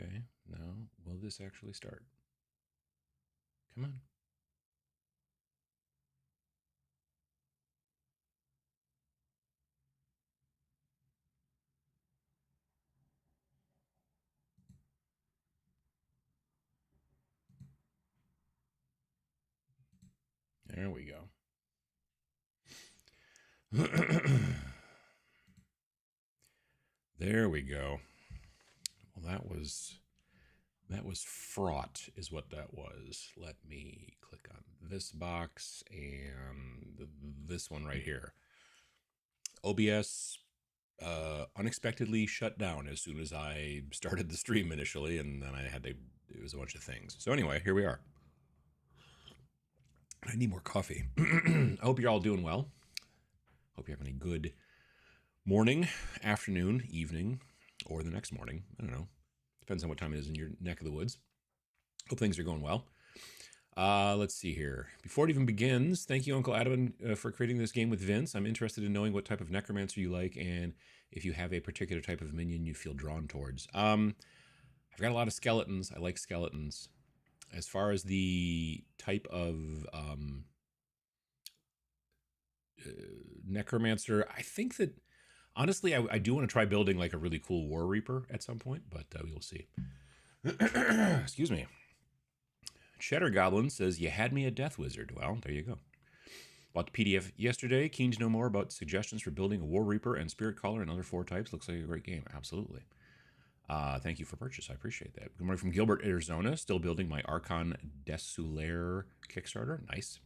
Okay, now will this actually start? Come on. There we go. There we go. Well, that was fraught, is what that was. Let me click on this box and this one right here. OBS unexpectedly shut down as soon as I started the stream initially, and then I had to. It was a bunch of things. So anyway, here we are. I need more coffee. I hope you're all doing well. Hope you're having a good morning, afternoon, evening, or the next morning. I don't know. Depends on what time it is in your neck of the woods. Hope things are going well. Let's see here. Before it even begins, thank you, Uncle Adam, for creating this game with Vince. I'm interested in knowing what type of necromancer you like and if you have a particular type of minion you feel drawn towards. I've got a lot of skeletons. I like skeletons. As far as the type of necromancer, I think that honestly, I do want to try building like a really cool War Reaper at some point, but we will see. Excuse me. Cheddar Goblin says, you had me a Death Wizard. Well, there you go. Bought the PDF yesterday. Keen to know more about suggestions for building a War Reaper and Spirit Caller and other 4 types. Looks like a great game. Absolutely. Thank you for purchase. I appreciate that. Good morning from Gilbert, Arizona. Still building my Archon Desulaire Kickstarter. Nice.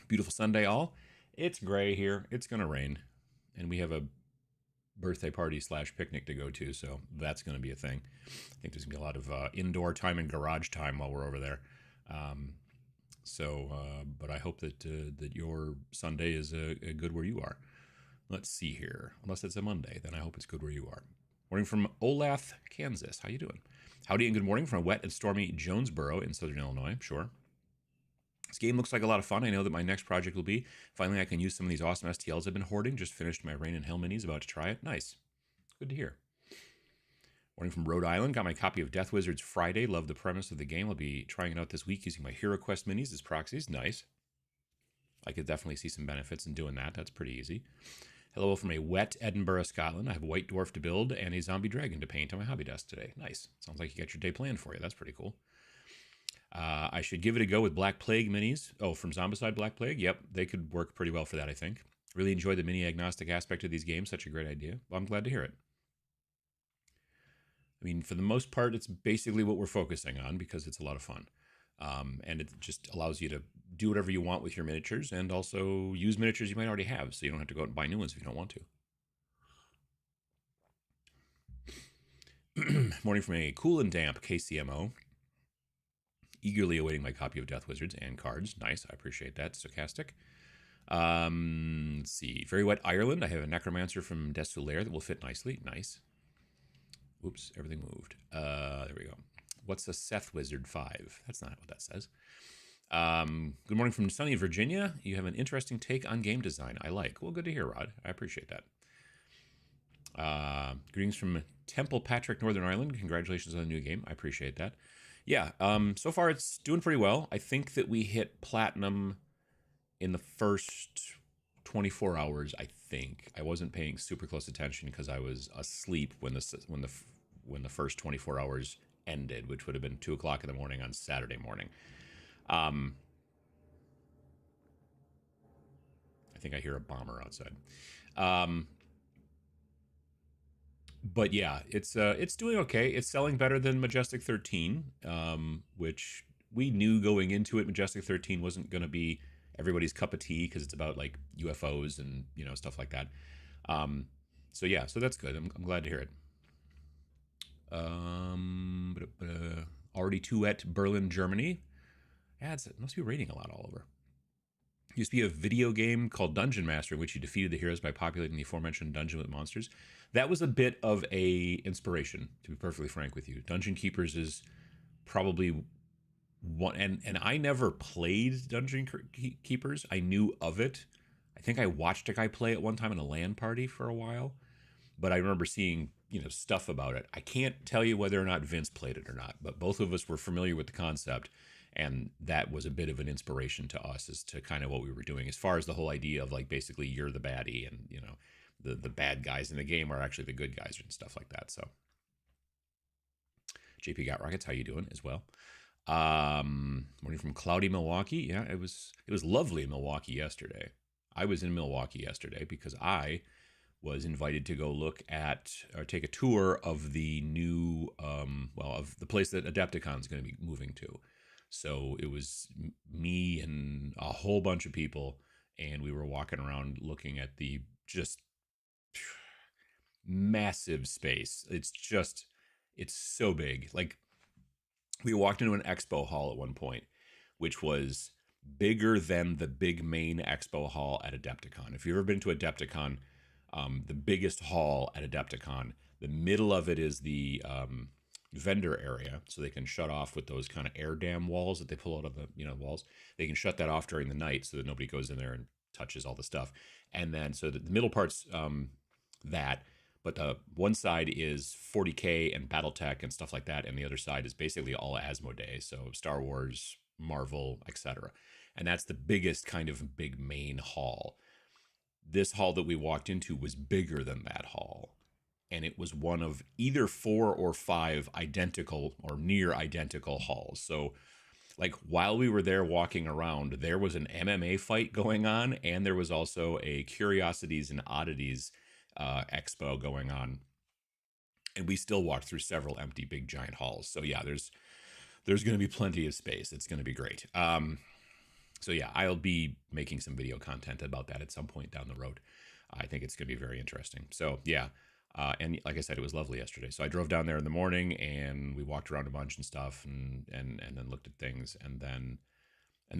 Beautiful Sunday, all. It's gray here. It's going to rain. And we have a birthday party / picnic to go to, so that's going to be a thing. I think there's going to be a lot of indoor time and garage time while we're over there. But I hope that that your Sunday is good where you are. Let's see here. Unless it's a Monday, then I hope it's good where you are. Morning from Olathe, Kansas. How you doing? Howdy and good morning from a wet and stormy Jonesboro in southern Illinois. Sure. This game looks like a lot of fun. I know that my next project will be, finally I can use some of these awesome STLs I've been hoarding. Just finished my Rain and Hell minis, about to try it. Nice. Good to hear. Morning from Rhode Island. Got my copy of Death Wizards Friday. Love the premise of the game. I'll be trying it out this week using my Hero Quest minis as proxies. Nice. I could definitely see some benefits in doing that. That's pretty easy. Hello from a wet Edinburgh, Scotland. I have a white dwarf to build and a zombie dragon to paint on my hobby desk today. Nice. Sounds like you got your day planned for you. That's pretty cool. I should give it a go with Black Plague minis. Oh, from Zombicide Black Plague? Yep, they could work pretty well for that, I think. Really enjoy the mini-agnostic aspect of these games. Such a great idea. Well, I'm glad to hear it. I mean, for the most part, it's basically what we're focusing on because it's a lot of fun. And it just allows you to do whatever you want with your miniatures and also use miniatures you might already have, so you don't have to go out and buy new ones if you don't want to. Morning from a cool and damp KCMO. Eagerly awaiting my copy of Death Wizards and cards. Nice, I appreciate that. Stochastic. Let's see. Very wet Ireland. I have a Necromancer from Desulaire that will fit nicely. Nice. Oops, everything moved. There we go. What's a Seth Wizard 5? That's not what that says. Good morning from sunny Virginia. You have an interesting take on game design. I like. Well, good to hear, Rod. I appreciate that. Greetings from Temple Patrick, Northern Ireland. Congratulations on the new game. I appreciate that. Yeah, so far it's doing pretty well. I think that we hit platinum in the first 24 hours, I think. I wasn't paying super close attention because I was asleep when the first 24 hours ended, which would have been 2 o'clock in the morning on Saturday morning. I think I hear a bomber outside. But yeah, it's doing okay. It's selling better than Majestic 13, which we knew going into it. Majestic 13 wasn't going to be everybody's cup of tea because it's about like UFOs and stuff like that. So yeah, so that's good. I'm glad to hear it. Already too wet, Berlin, Germany. Yeah, it must be raining a lot all over. Used to be a video game called Dungeon Master in which you defeated the heroes by populating the aforementioned dungeon with monsters. That was a bit of a inspiration, to be perfectly frank with you. Dungeon Keepers is probably one, and I never played Dungeon Keepers. I knew of it. I think I watched a guy play it one time in a LAN party for a while, but I remember seeing stuff about it. I can't tell you whether or not Vince played it or not, but both of us were familiar with the concept, and that was a bit of an inspiration to us as to kind of what we were doing as far as the whole idea of like basically you're the baddie, and the bad guys in the game are actually the good guys and stuff like that. So JP Got Rockets, how you doing as well? Morning from cloudy Milwaukee. Yeah, it was lovely in Milwaukee yesterday. I was in Milwaukee yesterday because I was invited to go look at or take a tour of the new of the place that Adepticon is going to be moving to. So it was me and a whole bunch of people, and we were walking around looking at the just massive space. It's so big. Like, we walked into an expo hall at one point, which was bigger than the big main expo hall at Adepticon. If you've ever been to Adepticon, the biggest hall at Adepticon, the middle of it is the vendor area, so they can shut off with those kind of air dam walls that they pull out of the walls. They can shut that off during the night so that nobody goes in there and touches all the stuff. And then so the middle part's that, but the one side is 40K and BattleTech and stuff like that, and the other side is basically all Asmodee, so Star Wars, Marvel, etc. And that's the biggest kind of big main hall. This hall that we walked into was bigger than that hall, and it was one of either 4 or 5 identical or near identical halls. So like while we were there walking around, there was an MMA fight going on, and there was also a Curiosities and Oddities expo going on, and we still walked through several empty big giant halls. So yeah, there's going to be plenty of space. It's going to be great. So yeah, I'll be making some video content about that at some point down the road. I think it's going to be very interesting. So yeah, and like I said, it was lovely yesterday. So I drove down there in the morning, and we walked around a bunch and stuff, and then looked at things, and then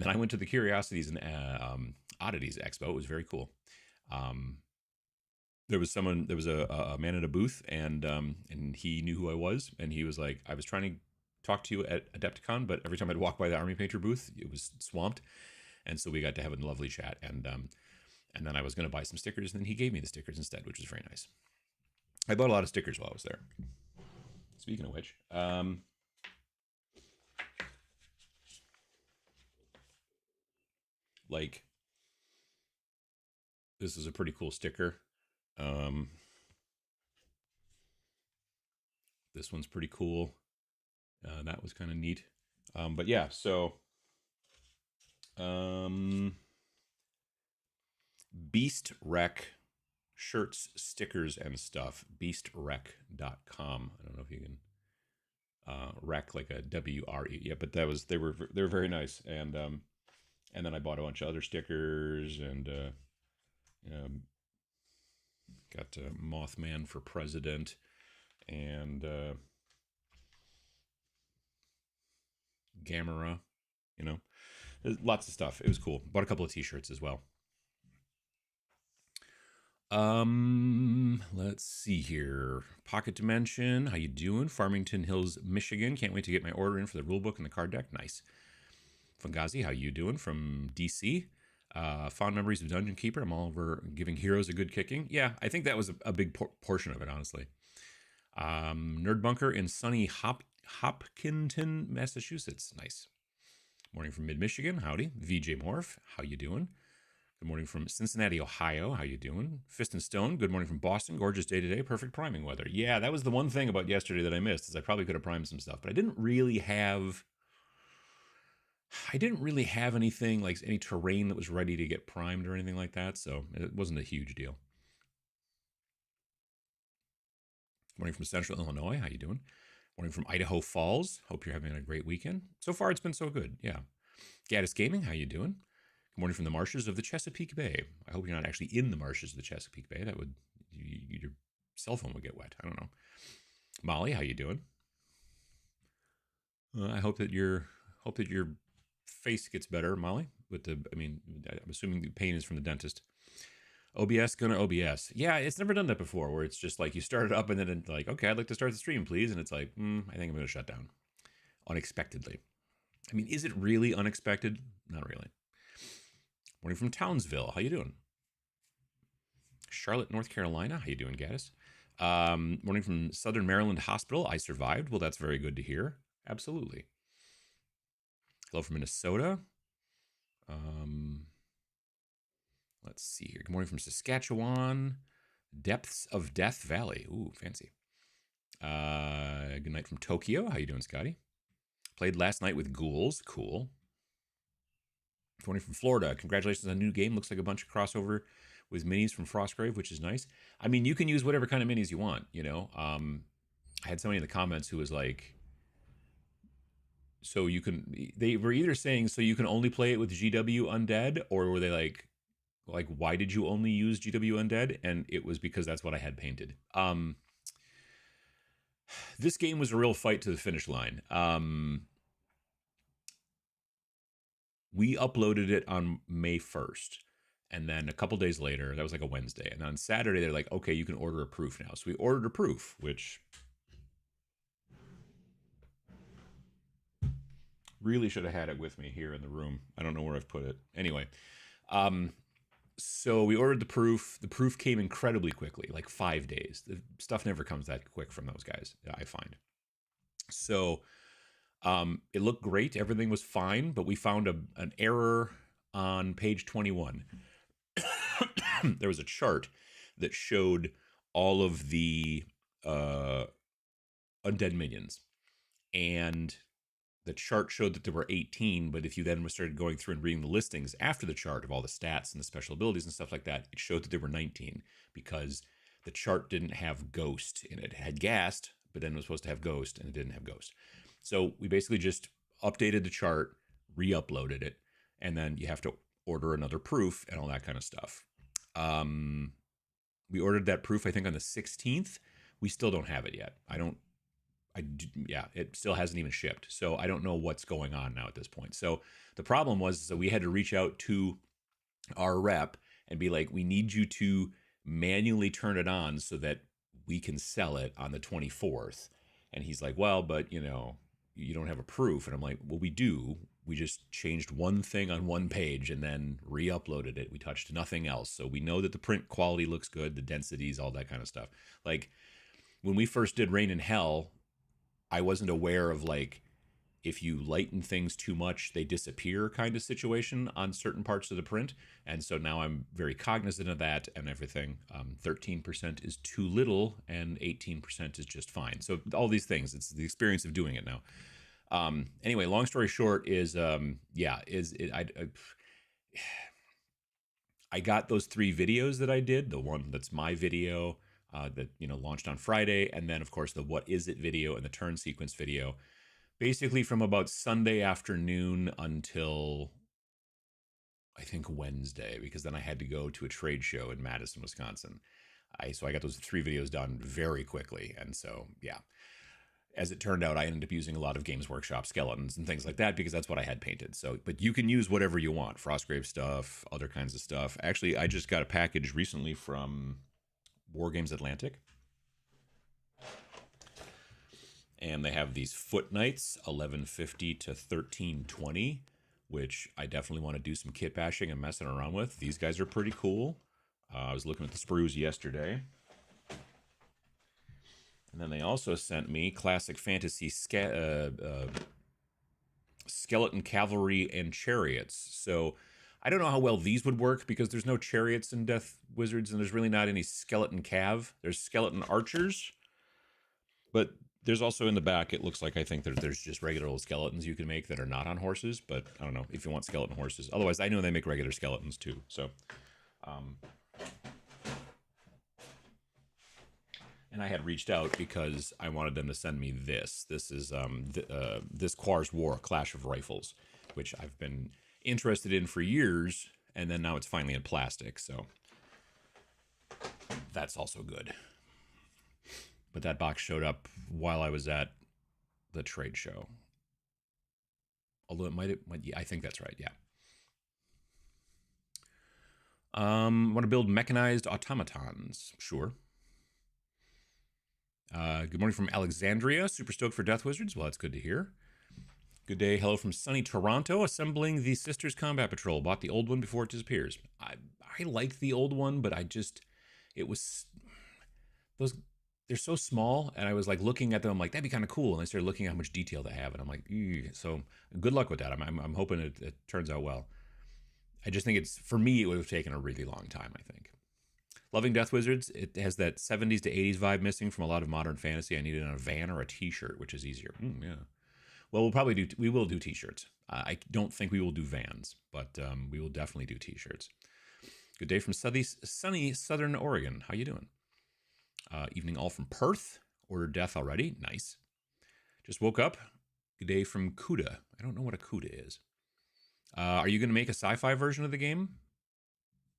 I went to the Curiosities and Oddities Expo. It was very cool. There was a man at a booth, and he knew who I was, and he was like, I was trying to talk to you at Adepticon, but every time I'd walk by the Army Painter booth, it was swamped. And so we got to have a lovely chat, and then I was going to buy some stickers, and then he gave me the stickers instead, which was very nice. I bought a lot of stickers while I was there. Speaking of which, like, this is a pretty cool sticker. This one's pretty cool. That was kind of neat. But yeah, so Beast Rec shirts, stickers, and stuff. BeastRec.com. I don't know if you can rec like a WRE. Yeah, but they were very nice. And then I bought a bunch of other stickers, and got Mothman for President, and Gamera, lots of stuff. It was cool. Bought a couple of t-shirts as well. Let's see here. Pocket Dimension, how you doing? Farmington Hills, Michigan. Can't wait to get my order in for the rulebook and the card deck. Nice. Fungazi, how you doing? From DC. Fond memories of Dungeon Keeper. I'm all over giving heroes a good kicking. Yeah, I think that was a big portion of it, honestly. Nerd Bunker in sunny Hopkinton, Massachusetts. Nice. Morning from mid-Michigan. Howdy. VJ Morph, how you doing? Good morning from Cincinnati, Ohio. How you doing? Fist and Stone. Good morning from Boston. Gorgeous day today. Perfect priming weather. Yeah, that was the one thing about yesterday that I missed, is I probably could have primed some stuff, but I didn't really have anything like any terrain that was ready to get primed or anything like that, so it wasn't a huge deal. Morning from Central Illinois. How you doing? Morning from Idaho Falls. Hope you're having a great weekend. So far, it's been so good. Yeah. Gaddis Gaming. How you doing? Good morning from the marshes of the Chesapeake Bay. I hope you're not actually in the marshes of the Chesapeake Bay. That would, your cell phone would get wet. I don't know. Molly, how you doing? I hope that your face gets better, Molly. I'm assuming the pain is from the dentist. OBS gonna OBS. Yeah, it's never done that before, where it's just like you start it up and then it's like, okay, I'd like to start the stream, please. And it's like, I think I'm gonna shut down unexpectedly. I mean, is it really unexpected? Not really. Morning from Townsville. How you doing? Charlotte, North Carolina. How you doing, Gaddis? Morning from Southern Maryland Hospital. I survived. Well, that's very good to hear. Absolutely. Hello from Minnesota. Let's see here. Good morning from Saskatchewan. Depths of Death Valley. Ooh, fancy. Good night from Tokyo. How you doing, Scotty? Played last night with ghouls. Cool. Good morning from Florida. Congratulations on a new game. Looks like a bunch of crossover with minis from Frostgrave, which is nice. I mean, you can use whatever kind of minis you want, you know. I had somebody in the comments who was like, so you can, they were either saying, so you can only play it with GW Undead, or were they like, why did you only use GW Undead? And it was because that's what I had painted. This game was a real fight to the finish line. We uploaded it on May 1st. And then a couple days later, that was like a Wednesday. And on Saturday, they're like, okay, you can order a proof now. So we ordered a proof, which really should have had it with me here in the room. I don't know where I've put it. Anyway, so we ordered the proof. The proof came incredibly quickly, like 5 days. The stuff never comes that quick from those guys, I find. So it looked great. Everything was fine, but we found an error on page 21. There was a chart that showed all of the undead minions, and the chart showed that there were 18, but if you then started going through and reading the listings after the chart of all the stats and the special abilities and stuff like that, it showed that there were 19, because the chart didn't have Ghost in it. It had Ghast, but then it was supposed to have Ghost, and it didn't have Ghost. So we basically just updated the chart, re-uploaded it, and then you have to order another proof and all that kind of stuff. We ordered that proof, I think, on the 16th. We still don't have it yet. It still hasn't even shipped. So I don't know what's going on now at this point. So the problem was that we had to reach out to our rep and be like, we need you to manually turn it on so that we can sell it on the 24th. And he's like, well, but you don't have a proof. And I'm like, well, we do. We just changed one thing on one page and then re-uploaded it. We touched nothing else. So we know that the print quality looks good, the densities, all that kind of stuff. Like when we first did Rain in Hell, I wasn't aware of like, if you lighten things too much, they disappear kind of situation on certain parts of the print. And so now I'm very cognizant of that and everything. 13% is too little and 18% is just fine. So all these things, it's the experience of doing it now. Anyway, long story short is, I got those 3 videos that I did. The one that's my video that launched on Friday, and then of course the What Is It video and the turn sequence video. Basically from about Sunday afternoon until I think Wednesday, because then I had to go to a trade show in Madison, Wisconsin. So I got those 3 videos done very quickly, and so yeah. As it turned out, I ended up using a lot of Games Workshop skeletons and things like that because that's what I had painted. So, but you can use whatever you want, Frostgrave stuff, other kinds of stuff. Actually, I just got a package recently from War Games Atlantic. And they have these Foot Knights, 1150 to 1320, which I definitely want to do some kit bashing and messing around with. These guys are pretty cool. I was looking at the sprues yesterday. And then they also sent me Classic Fantasy Skeleton Cavalry and Chariots. So I don't know how well these would work because there's no chariots in Death Wizards and there's really not any skeleton cav. There's skeleton archers. But there's also in the back, it looks like I think there's just regular old skeletons you can make that are not on horses. But I don't know if you want skeleton horses. Otherwise, I know they make regular skeletons too. So, and I had reached out because I wanted them to send me this. This is this Quar's War Clash of Rifles, which I've been interested in for years, and then now it's finally in plastic, so that's also good. But that box showed up while I was at the trade show. Although yeah, I think that's right, yeah. Want to build mechanized automatons? Sure. Good morning from Alexandria. Super stoked for Death Wizards. Well, that's good to hear. Good day. Hello from sunny Toronto. Assembling the Sisters Combat Patrol. Bought the old one before it disappears. I like the old one, but it was those they're so small, and I was like looking at them. I'm like, that'd be kind of cool. And I started looking at how much detail they have, and I'm like, ew. So good luck with that. I'm hoping it turns out well. I just think it's for me, it would have taken a really long time. I think. Loving Death Wizards, it has that 70s to 80s vibe missing from a lot of modern fantasy. I need it on a van or a T-shirt, which is easier. Yeah. Well, we will do T-shirts. I don't think we will do vans, but we will definitely do T-shirts. Good day from sunny Southern Oregon. How you doing? Evening all from Perth. Ordered Deth already. Nice. Just woke up. Good day from Cuda. I don't know what a Cuda is. Are you going to make a sci-fi version of the game?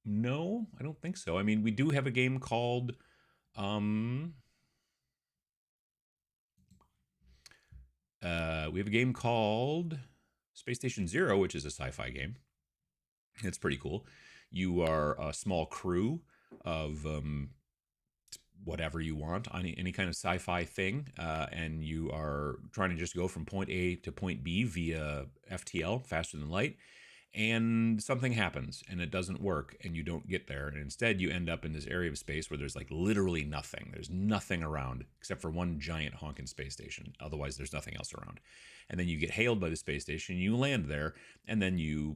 No, I don't think so. I mean, we do have a game called we have a game called Space Station Zero, which is a sci-fi game. It's pretty cool. You are a small crew of whatever you want on any kind of sci-fi thing, and you are trying to just go from point A to point B via FTL, faster than light, and something happens and it doesn't work and you don't get there, and instead you end up in this area of space where there's like literally nothing. There's nothing around except for one giant honking space station. Otherwise there's nothing else around. And then you get hailed by the space station, you land there, and then you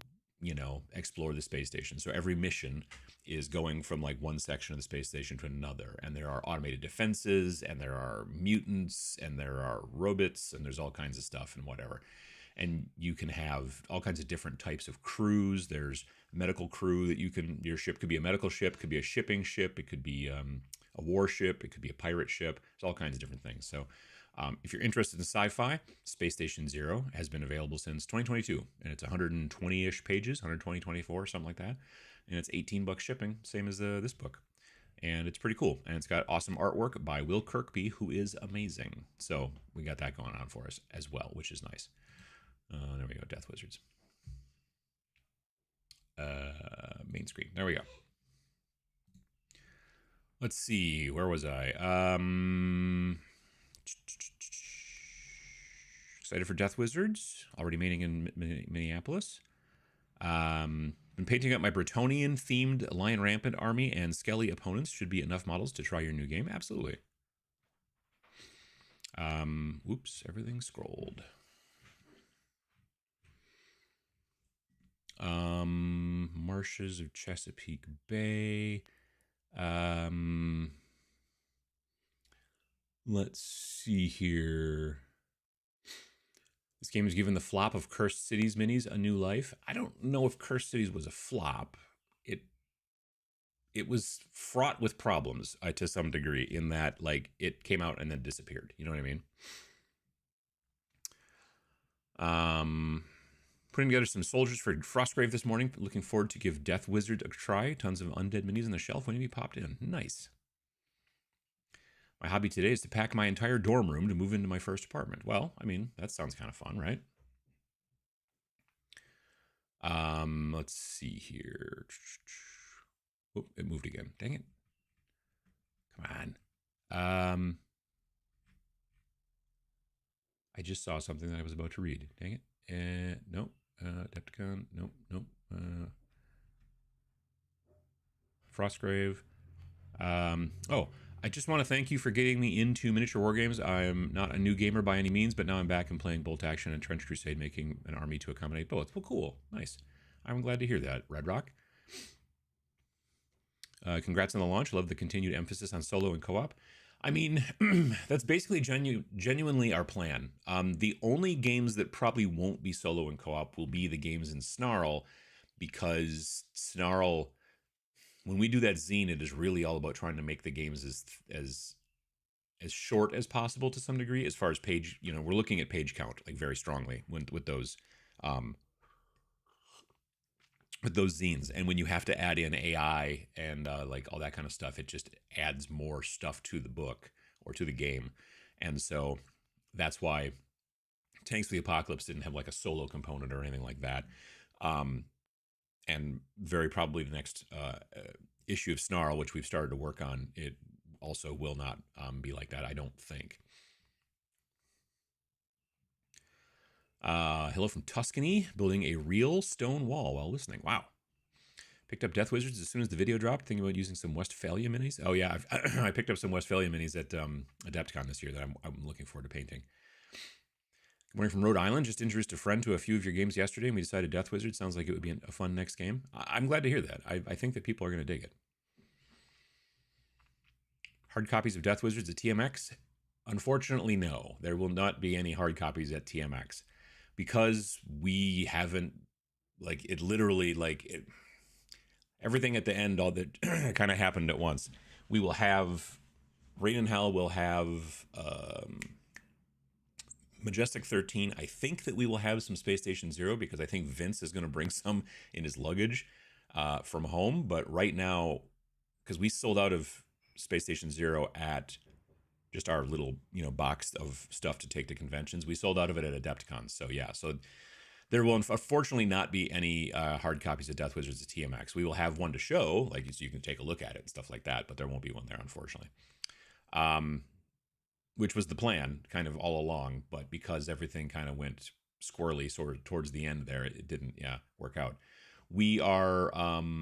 explore the space station. So every mission is going from like one section of the space station to another, and there are automated defenses, and there are mutants, and there are robots, and there's all kinds of stuff and whatever. And you can have all kinds of different types of crews. There's medical crew that your ship could be a medical ship, could be a shipping ship, it could be a warship, it could be a pirate ship. There's all kinds of different things. So if you're interested in sci-fi, Space Station Zero has been available since 2022, and it's 120-ish pages, 120, 24, something like that. And it's $18 shipping, same as this book. And it's pretty cool. And it's got awesome artwork by Will Kirkby, who is amazing. So we got that going on for us as well, which is nice. There we go, Death Wizards. Main screen. There we go. Let's see. Where was I? Excited for Death Wizards. Already maining in Minneapolis. Been painting up my Bretonian-themed Lion Rampant army, and Skelly opponents should be enough models to try your new game. Absolutely. Oops, everything scrolled. Marshes of Chesapeake Bay. Let's see here. This game has given the flop of Cursed Cities minis a new life. I don't know if Cursed Cities was a flop. It was fraught with problems to some degree, in that like it came out and then disappeared. You know what I mean? Putting together some soldiers for Frostgrave this morning. Looking forward to give Death Wizard a try. Tons of undead minis on the shelf when you popped in. Nice. My hobby today is to pack my entire dorm room to move into my first apartment. Well, I mean, that sounds kind of fun, right? Let's see here. Oh, it moved again. Dang it. Come on. I just saw something that I was about to read. Dang it. Nope. Adepticon. Nope. Frostgrave. Oh, I just want to thank you for getting me into miniature war games. I'm not a new gamer by any means, but now I'm back and playing Bolt Action and Trench Crusade, making an army to accommodate both. Well, cool. Nice. I'm glad to hear that, Red Rock. Congrats on the launch. Love the continued emphasis on solo and co-op. I mean, that's basically genuinely our plan. The only games that probably won't be solo and co-op will be the games in Snarl, because Snarl, when we do that zine, it is really all about trying to make the games as short as possible to some degree, as far as page, we're looking at page count like very strongly with those zines. And when you have to add in AI and like all that kind of stuff, it just adds more stuff to the book or to the game. And so that's why Tanks of the Apocalypse didn't have like a solo component or anything like that. And very probably the next issue of Snarl, which we've started to work on, it also will not be like that, I don't think. Hello from Tuscany, building a real stone wall while listening. Wow. Picked up Death Wizards as soon as the video dropped, thinking about using some Westphalia minis. Oh yeah, I picked up some Westphalia minis at Adepticon this year that I'm looking forward to painting. Good morning from Rhode Island. Just introduced a friend to a few of your games yesterday, and we decided Death Wizard sounds like it would be a fun next game. I'm glad to hear that. I think that people are going to dig it. Hard copies of Death Wizards at TMX? Unfortunately, no. There will not be any hard copies at TMX because we haven't, like, it literally, like, everything at the end, all that kind of happened at once. We will have, Rain and Hell will have Majestic 13. I think that we will have some Space Station Zero because I think Vince is going to bring some in his luggage from home. But right now, because we sold out of Space Station Zero at just our little, box of stuff to take to conventions, we sold out of it at Adepticon. So yeah, so there will unfortunately not be any hard copies of Death Wizards at TMX. We will have one to show, like, so you can take a look at it and stuff like that, but there won't be one there, unfortunately. Which was the plan kind of all along, but because everything kind of went squirrely sort of towards the end there, it didn't, work out. We already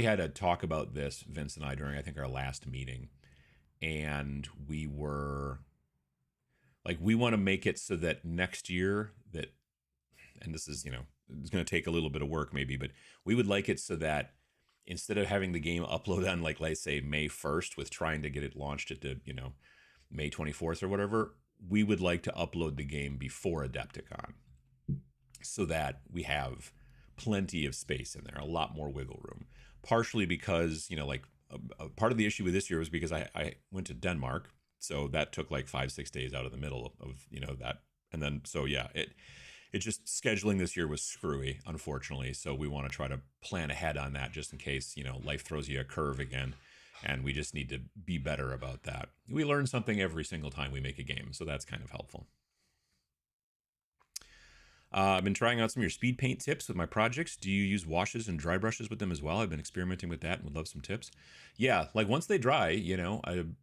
had a talk about this, Vince and I, during, I think, our last meeting. And we were like, we want to make it so that next year that, and this is, it's going to take a little bit of work maybe, but we would like it so that instead of having the game upload on, like, let's say May 1st with trying to get it launched at the, May 24th or whatever, we would like to upload the game before Adepticon so that we have plenty of space in there, a lot more wiggle room. Partially because, a part of the issue with this year was because I went to Denmark, so that took like 5-6 days out of the middle of, that. And then, so yeah, it just, scheduling this year was screwy, unfortunately. So we want to try to plan ahead on that just in case, life throws you a curve again. And we just need to be better about that. We learn something every single time we make a game, so that's kind of helpful. I've been trying out some of your speed paint tips with my projects. Do you use washes and dry brushes with them as well? I've been experimenting with that and would love some tips. Yeah, like once they dry, I'm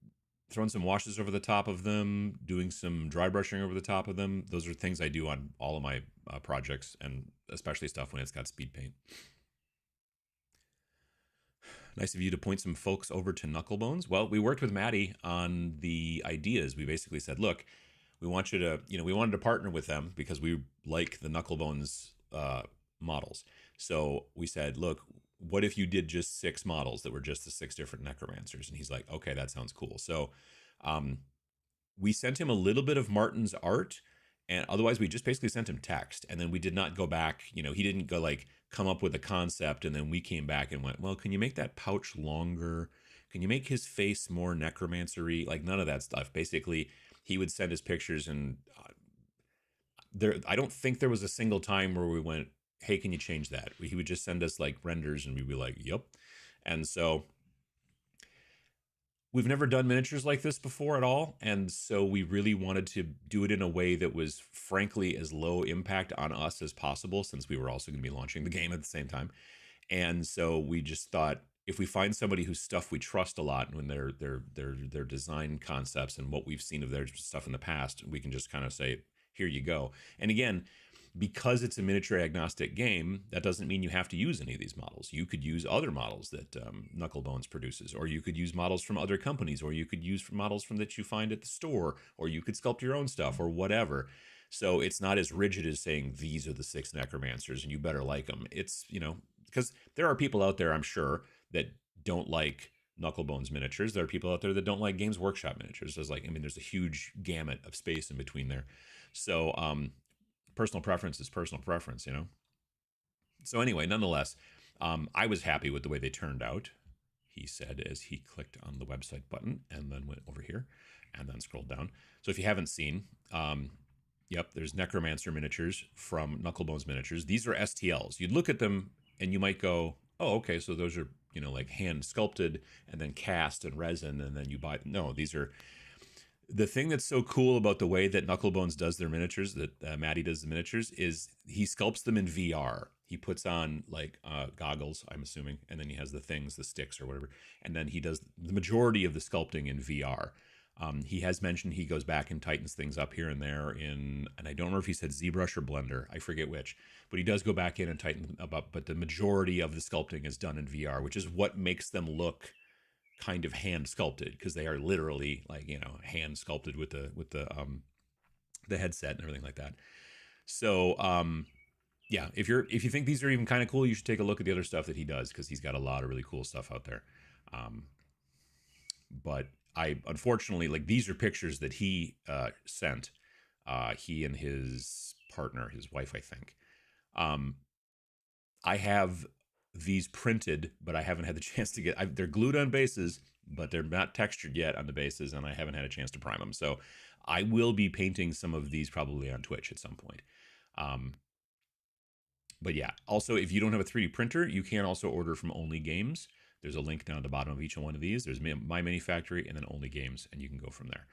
throwing some washes over the top of them, doing some dry brushing over the top of them. Those are things I do on all of my projects, and especially stuff when it's got speed paint. Nice of you to point some folks over to Knucklebones. Well, we worked with Maddie on the ideas. We basically said, look, we want you to, we wanted to partner with them because we like the Knucklebones models. So we said, look, what if you did just 6 models that were just the 6 different necromancers? And he's like, okay, that sounds cool. So we sent him a little bit of Martin's art, and otherwise we just basically sent him text. And then we did not go back, he didn't go like come up with a concept and then we came back and went, well, can you make that pouch longer? Can you make his face more necromancery? Like, none of that stuff. Basically, he would send us pictures, and I don't think there was a single time where we went, hey, can you change that? He would just send us like renders and we'd be like, yep. And so we've never done miniatures like this before at all. And so we really wanted to do it in a way that was frankly as low impact on us as possible, since we were also going to be launching the game at the same time. And so we just thought, if we find somebody whose stuff we trust a lot, when their design concepts and what we've seen of their stuff in the past, we can just kind of say, here you go. And again, because it's a miniature agnostic game, that doesn't mean you have to use any of these models. You could use other models that Knucklebones produces, or you could use models from other companies, or you could use models from that you find at the store, or you could sculpt your own stuff, or whatever. So it's not as rigid as saying these are the 6 necromancers and you better like them. It's, because there are people out there, I'm sure, that don't like Knucklebones miniatures. There are people out there that don't like Games Workshop miniatures. There's there's a huge gamut of space in between there. So personal preference is personal preference, So anyway, nonetheless, I was happy with the way they turned out, he said as he clicked on the website button and then went over here and then scrolled down. So if you haven't seen, yep, there's Necromancer miniatures from Knucklebones Miniatures. These are STLs. You'd look at them and you might go, oh, okay, so those are, like hand sculpted and then cast and resin and then you buy them. No, these are... The thing that's so cool about the way that Knucklebones does their miniatures, that Maddie does the miniatures, is he sculpts them in VR. He puts on like goggles, I'm assuming, and then he has the things, the sticks or whatever, and then he does the majority of the sculpting in VR. He has mentioned he goes back and tightens things up here and there and I don't remember if he said ZBrush or Blender. I forget which, but he does go back in and tighten them up. But the majority of the sculpting is done in VR, which is what makes them look kind of hand sculpted, because they are literally like, hand sculpted with the headset and everything like that. So, yeah, if you think these are even kind of cool, you should take a look at the other stuff that he does, because he's got a lot of really cool stuff out there. But I unfortunately, like, these are pictures that he sent. He and his partner, his wife, I think. I have these printed, but I haven't had the chance to get. They're glued on bases, but they're not textured yet on the bases, and I haven't had a chance to prime them. So I will be painting some of these probably on Twitch at some point. But yeah, also, if you don't have a 3D printer, you can also order from Only Games. There's a link down at the bottom of each one of these. There's My Mini Factory and then Only Games, and you can go from there.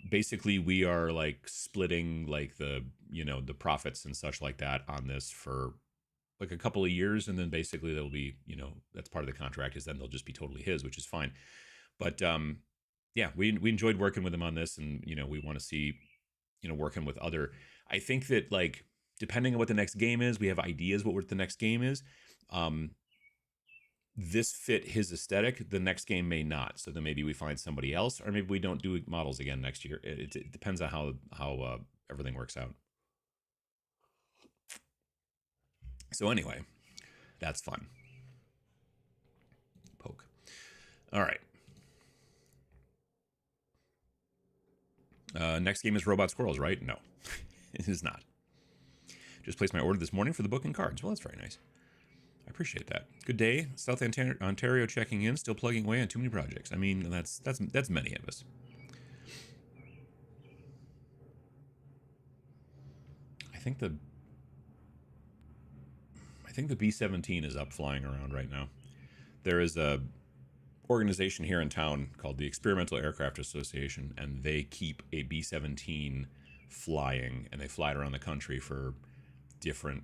Basically, we are like splitting like the profits and such like that on this for like a couple of years, and then basically there'll be, that's part of the contract, is then they'll just be totally his, which is fine. But yeah, we enjoyed working with him on this, and we want to see working with other. I think that, like, depending on what the next game is, we have ideas what the next game is. This fit his aesthetic. The next game may not. So then maybe we find somebody else, or maybe we don't do models again next year. It depends on how everything works out. So anyway, that's fun. Poke. All right. Next game is Robot Squirrels, right? No, it is not. Just placed my order this morning for the book and cards. Well, that's very nice. I appreciate that. Good day, South Ontario checking in, still plugging away on too many projects. I mean, that's many of us. I think the B-17 is up flying around right now. There is a organization here in town called the Experimental Aircraft Association, and they keep a B-17 flying, and they fly it around the country for different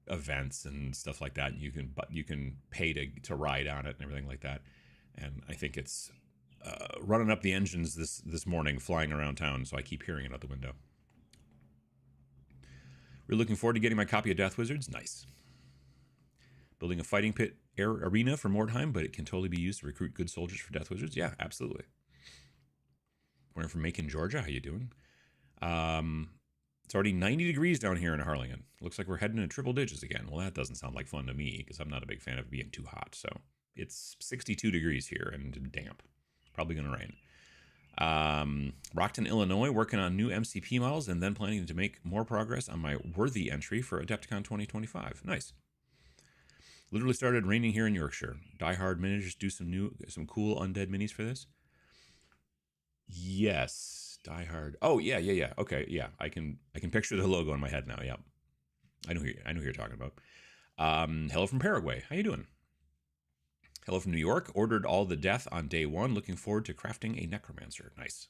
events and stuff like that. You can pay to ride on it and everything like that. And I think it's running up the engines this morning, flying around town, so I keep hearing it out the window. We're looking forward to getting my copy of Death Wizards. Nice. Building a fighting pit arena for Mordheim, but it can totally be used to recruit good soldiers for Death Wizards. Yeah, absolutely. We're from Macon, Georgia. How you doing? It's already 90 degrees down here in Harlingen. Looks like we're heading into triple digits again. Well, that doesn't sound like fun to me, because I'm not a big fan of being too hot. So it's 62 degrees here and damp. Probably going to rain. Rockton, Illinois, working on new MCP models and then planning to make more progress on my worthy entry for Adepticon 2025. Nice. Literally started raining here in Yorkshire. Die Hard Minis, do some cool undead minis for this. Yes, Die Hard. Oh yeah. Okay, yeah. I can picture the logo in my head now. Yep. I know who you're talking about. Hello from Paraguay. How you doing? Hello from New York. Ordered all the Deth on day one. Looking forward to crafting a Necromancer. Nice.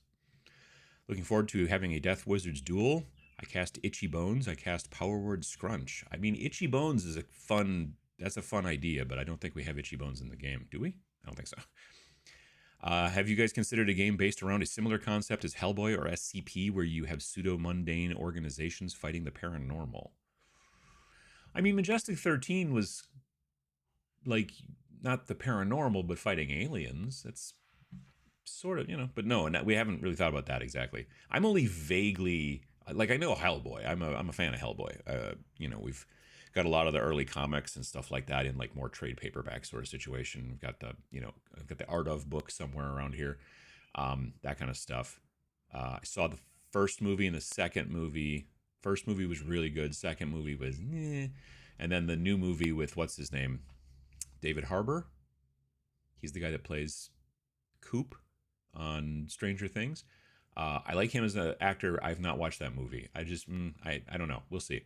Looking forward to having a Death Wizards duel. I cast Itchy Bones. I cast Power Word Scrunch. I mean, Itchy Bones is that's a fun idea, but I don't think we have Itchy Bones in the game. Do we? I don't think so. Have you guys considered a game based around a similar concept as Hellboy or SCP, where you have pseudo-mundane organizations fighting the paranormal? I mean, Majestic 13 was, like, not the paranormal, but fighting aliens. That's sort of, but no, we haven't really thought about that exactly. I'm only vaguely, like, I know Hellboy. I'm a fan of Hellboy. We've got a lot of the early comics and stuff like that in, like, more trade paperback sort of situation. We've got I've got the Art of book somewhere around here, that kind of stuff. I saw the first movie and the second movie. First movie was really good. Second movie was eh. And then the new movie with, what's his name? David Harbour. He's the guy that plays Coop on Stranger Things. I like him as an actor. I've not watched that movie. I don't know. We'll see.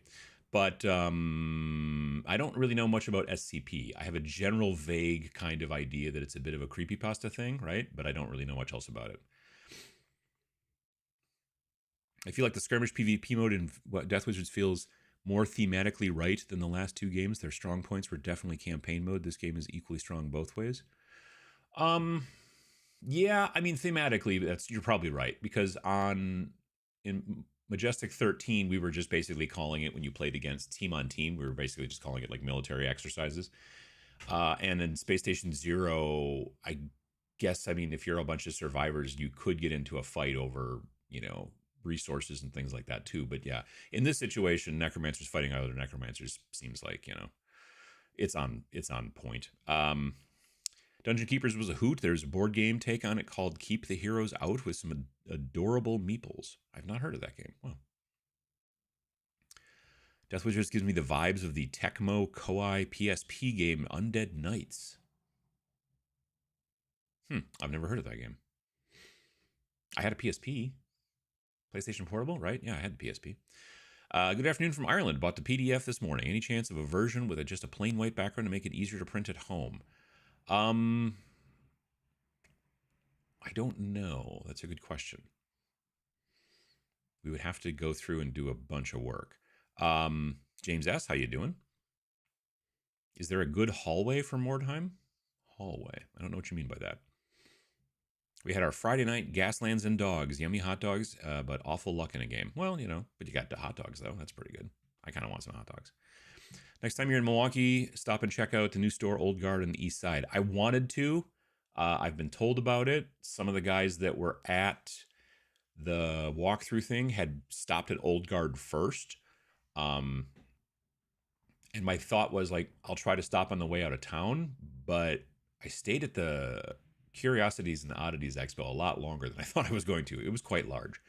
But I don't really know much about SCP. I have a general vague kind of idea that it's a bit of a creepypasta thing, right? But I don't really know much else about it. I feel like the skirmish PvP mode in Death Wizards feels more thematically right than the last two games. Their strong points were definitely campaign mode. This game is equally strong both ways. Yeah, I mean thematically, you're probably right because in Majestic 13, we were just basically calling it when you played against team on team. We were basically just calling it like military exercises. And in Space Station Zero, I guess, I mean, if you're a bunch of survivors, you could get into a fight over, resources and things like that too. But yeah, in this situation, necromancers fighting other necromancers seems like, it's on point. Dungeon Keepers was a hoot. There's a board game take on it called Keep the Heroes Out with some adorable meeples. I've not heard of that game. Wow. Death Wizards gives me the vibes of the Tecmo Koei PSP game Undead Knights. I've never heard of that game. I had a PSP. PlayStation Portable, right? Yeah, I had the PSP. Good afternoon from Ireland. Bought the PDF this morning. Any chance of a version with just a plain white background to make it easier to print at home? I don't know. That's a good question. We would have to go through and do a bunch of work. James S., how you doing? Is there a good hallway for Mordheim? Hallway. I don't know what you mean by that. We had our Friday night Gaslands and dogs, yummy hot dogs, but awful luck in a game. Well, but you got the hot dogs, though. That's pretty good. I kind of want some hot dogs. Next time you're in Milwaukee, stop and check out the new store, Old Guard on the east side. I wanted to. I've been told about it. Some of the guys that were at the walkthrough thing had stopped at Old Guard first. And my thought was, like, I'll try to stop on the way out of town, but I stayed at the Curiosities and Oddities Expo a lot longer than I thought I was going to. It was quite large.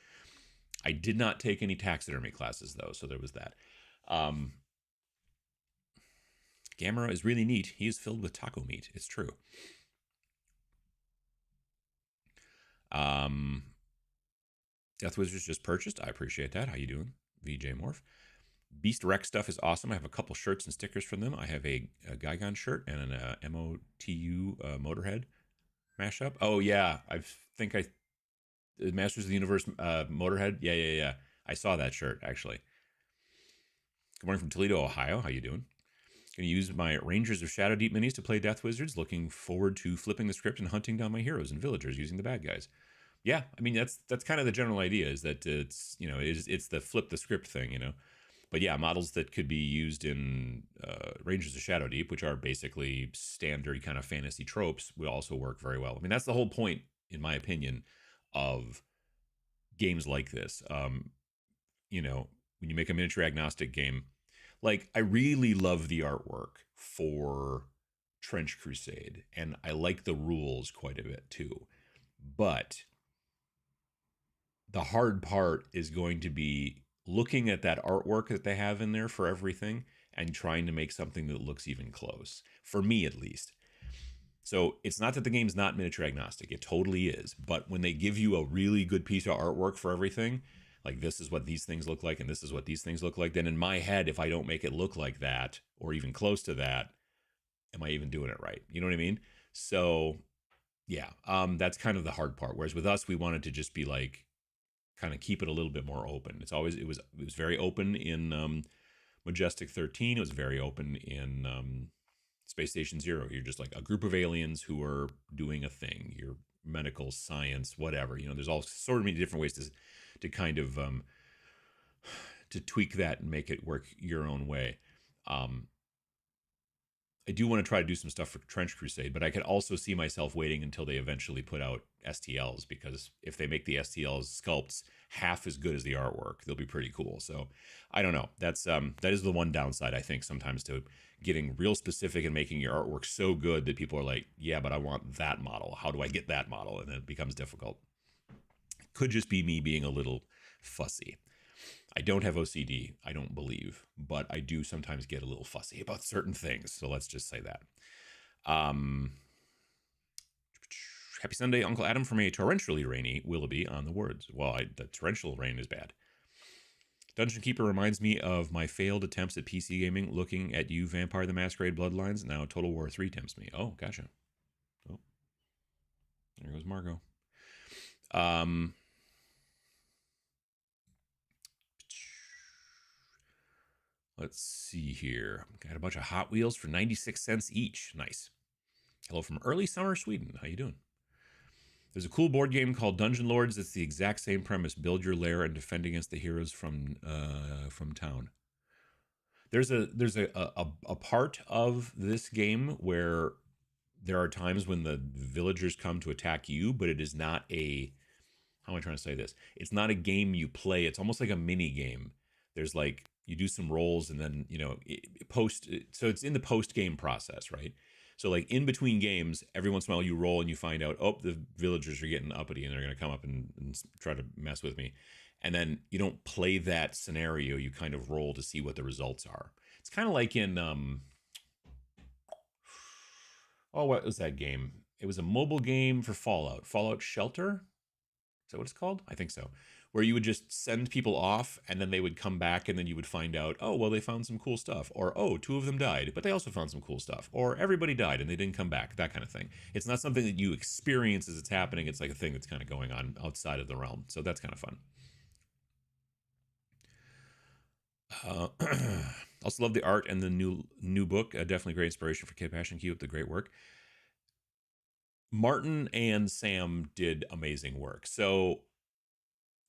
I did not take any taxidermy classes, though, so there was that. Gamera is really neat. He is filled with taco meat. It's true. Death Wizards just purchased. I appreciate that. How you doing, VJ Morph? Beast Rex stuff is awesome. I have a couple shirts and stickers from them. I have a Gigon shirt and an MOTU Motorhead mashup. Oh yeah, Masters of the Universe Motorhead. Yeah. I saw that shirt actually. Good morning from Toledo, Ohio. How you doing? Going to use my Rangers of Shadow Deep minis to play Death Wizards. Looking forward to flipping the script and hunting down my heroes and villagers using the bad guys. Yeah, I mean that's kind of the general idea, is that it's the flip the script thing, But yeah, models that could be used in Rangers of Shadow Deep, which are basically standard kind of fantasy tropes, will also work very well. I mean, that's the whole point, in my opinion, of games like this. When you make a miniature agnostic game, like, I really love the artwork for Trench Crusade, and I like the rules quite a bit too. But the hard part is going to be looking at that artwork that they have in there for everything and trying to make something that looks even close, for me at least. So it's not that the game's not miniature agnostic. It totally is. But when they give you a really good piece of artwork for everything, like, this is what these things look like and this is what these things look like, then in my head, if I don't make it look like that or even close to that, am I even doing it right? You know what I mean? So yeah, that's kind of the hard part. Whereas with us, we wanted to just be like, kind of keep it a little bit more open. It was very open in Majestic 13. It was very open in Space Station Zero. You're just like a group of aliens who are doing a thing. You're medical science, whatever. There's all sort of many different ways to kind of to tweak that and make it work your own way. I do want to try to do some stuff for Trench Crusade, but I could also see myself waiting until they eventually put out STLs, because if they make the STLs sculpts half as good as the artwork, they'll be pretty cool. So I don't know. That is the one downside, I think, sometimes, to getting real specific and making your artwork so good that people are like, yeah, but I want that model. How do I get that model? And then it becomes difficult. Could just be me being a little fussy. I don't have OCD, I don't believe, but I do sometimes get a little fussy about certain things. So let's just say that. Happy Sunday, Uncle Adam, from a torrentially rainy Willoughby on the Words. Well, the torrential rain is bad. Dungeon Keeper reminds me of my failed attempts at PC gaming. Looking at you, Vampire the Masquerade Bloodlines. Now Total War 3 tempts me. Oh, gotcha. Oh, there goes Margot. Let's see here. Got a bunch of Hot Wheels for 96 cents each. Nice. Hello from early summer Sweden. How you doing? There's a cool board game called Dungeon Lords. It's the exact same premise: build your lair and defend against the heroes from town. There's a part of this game where there are times when the villagers come to attack you, but it is not a, how am I trying to say this? It's not a game you play. It's almost like a mini game. There's like, you do some rolls and then, so it's in the post game process, right? So like in between games, every once in a while you roll and you find out, oh, the villagers are getting uppity and they're going to come up and try to mess with me. And then you don't play that scenario. You kind of roll to see what the results are. It's kind of like in, what was that game? It was a mobile game for Fallout Shelter. Is that what it's called? I think so. Where you would just send people off and then they would come back and then you would find out, oh, well, they found some cool stuff. Or, oh, 2 of them died, but they also found some cool stuff. Or everybody died and they didn't come back, that kind of thing. It's not something that you experience as it's happening. It's like a thing that's kind of going on outside of the realm. So that's kind of fun. Also love the art and the new book. Definitely great inspiration for kitbashing. Keep up the great work. Martin and Sam did amazing work. So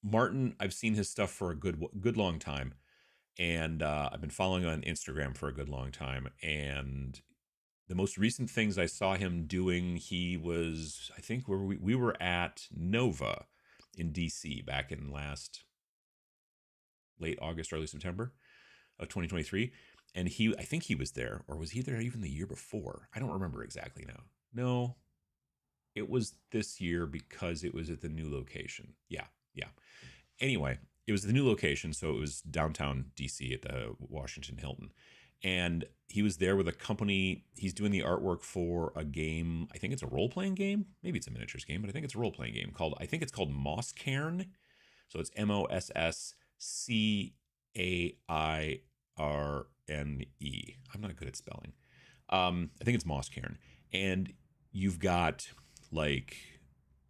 Martin, I've seen his stuff for a good long time, and I've been following on Instagram for a good long time. And the most recent things I saw him doing, he was, I think, where we were at Nova in DC back in late August, early September of 2023. And I think he was there, or was he there even the year before? I don't remember exactly now. No, it was this year because it was at the new location. Yeah. Anyway, it was the new location, so it was downtown DC at the Washington Hilton. And he was there with a company. He's doing the artwork for a game. I think it's a role-playing game. Maybe it's a miniatures game, but I think it's a role-playing game called Mosscairn. So it's MOSSCAIRNE. I'm not good at spelling. I think it's Mosscairn. And you've got like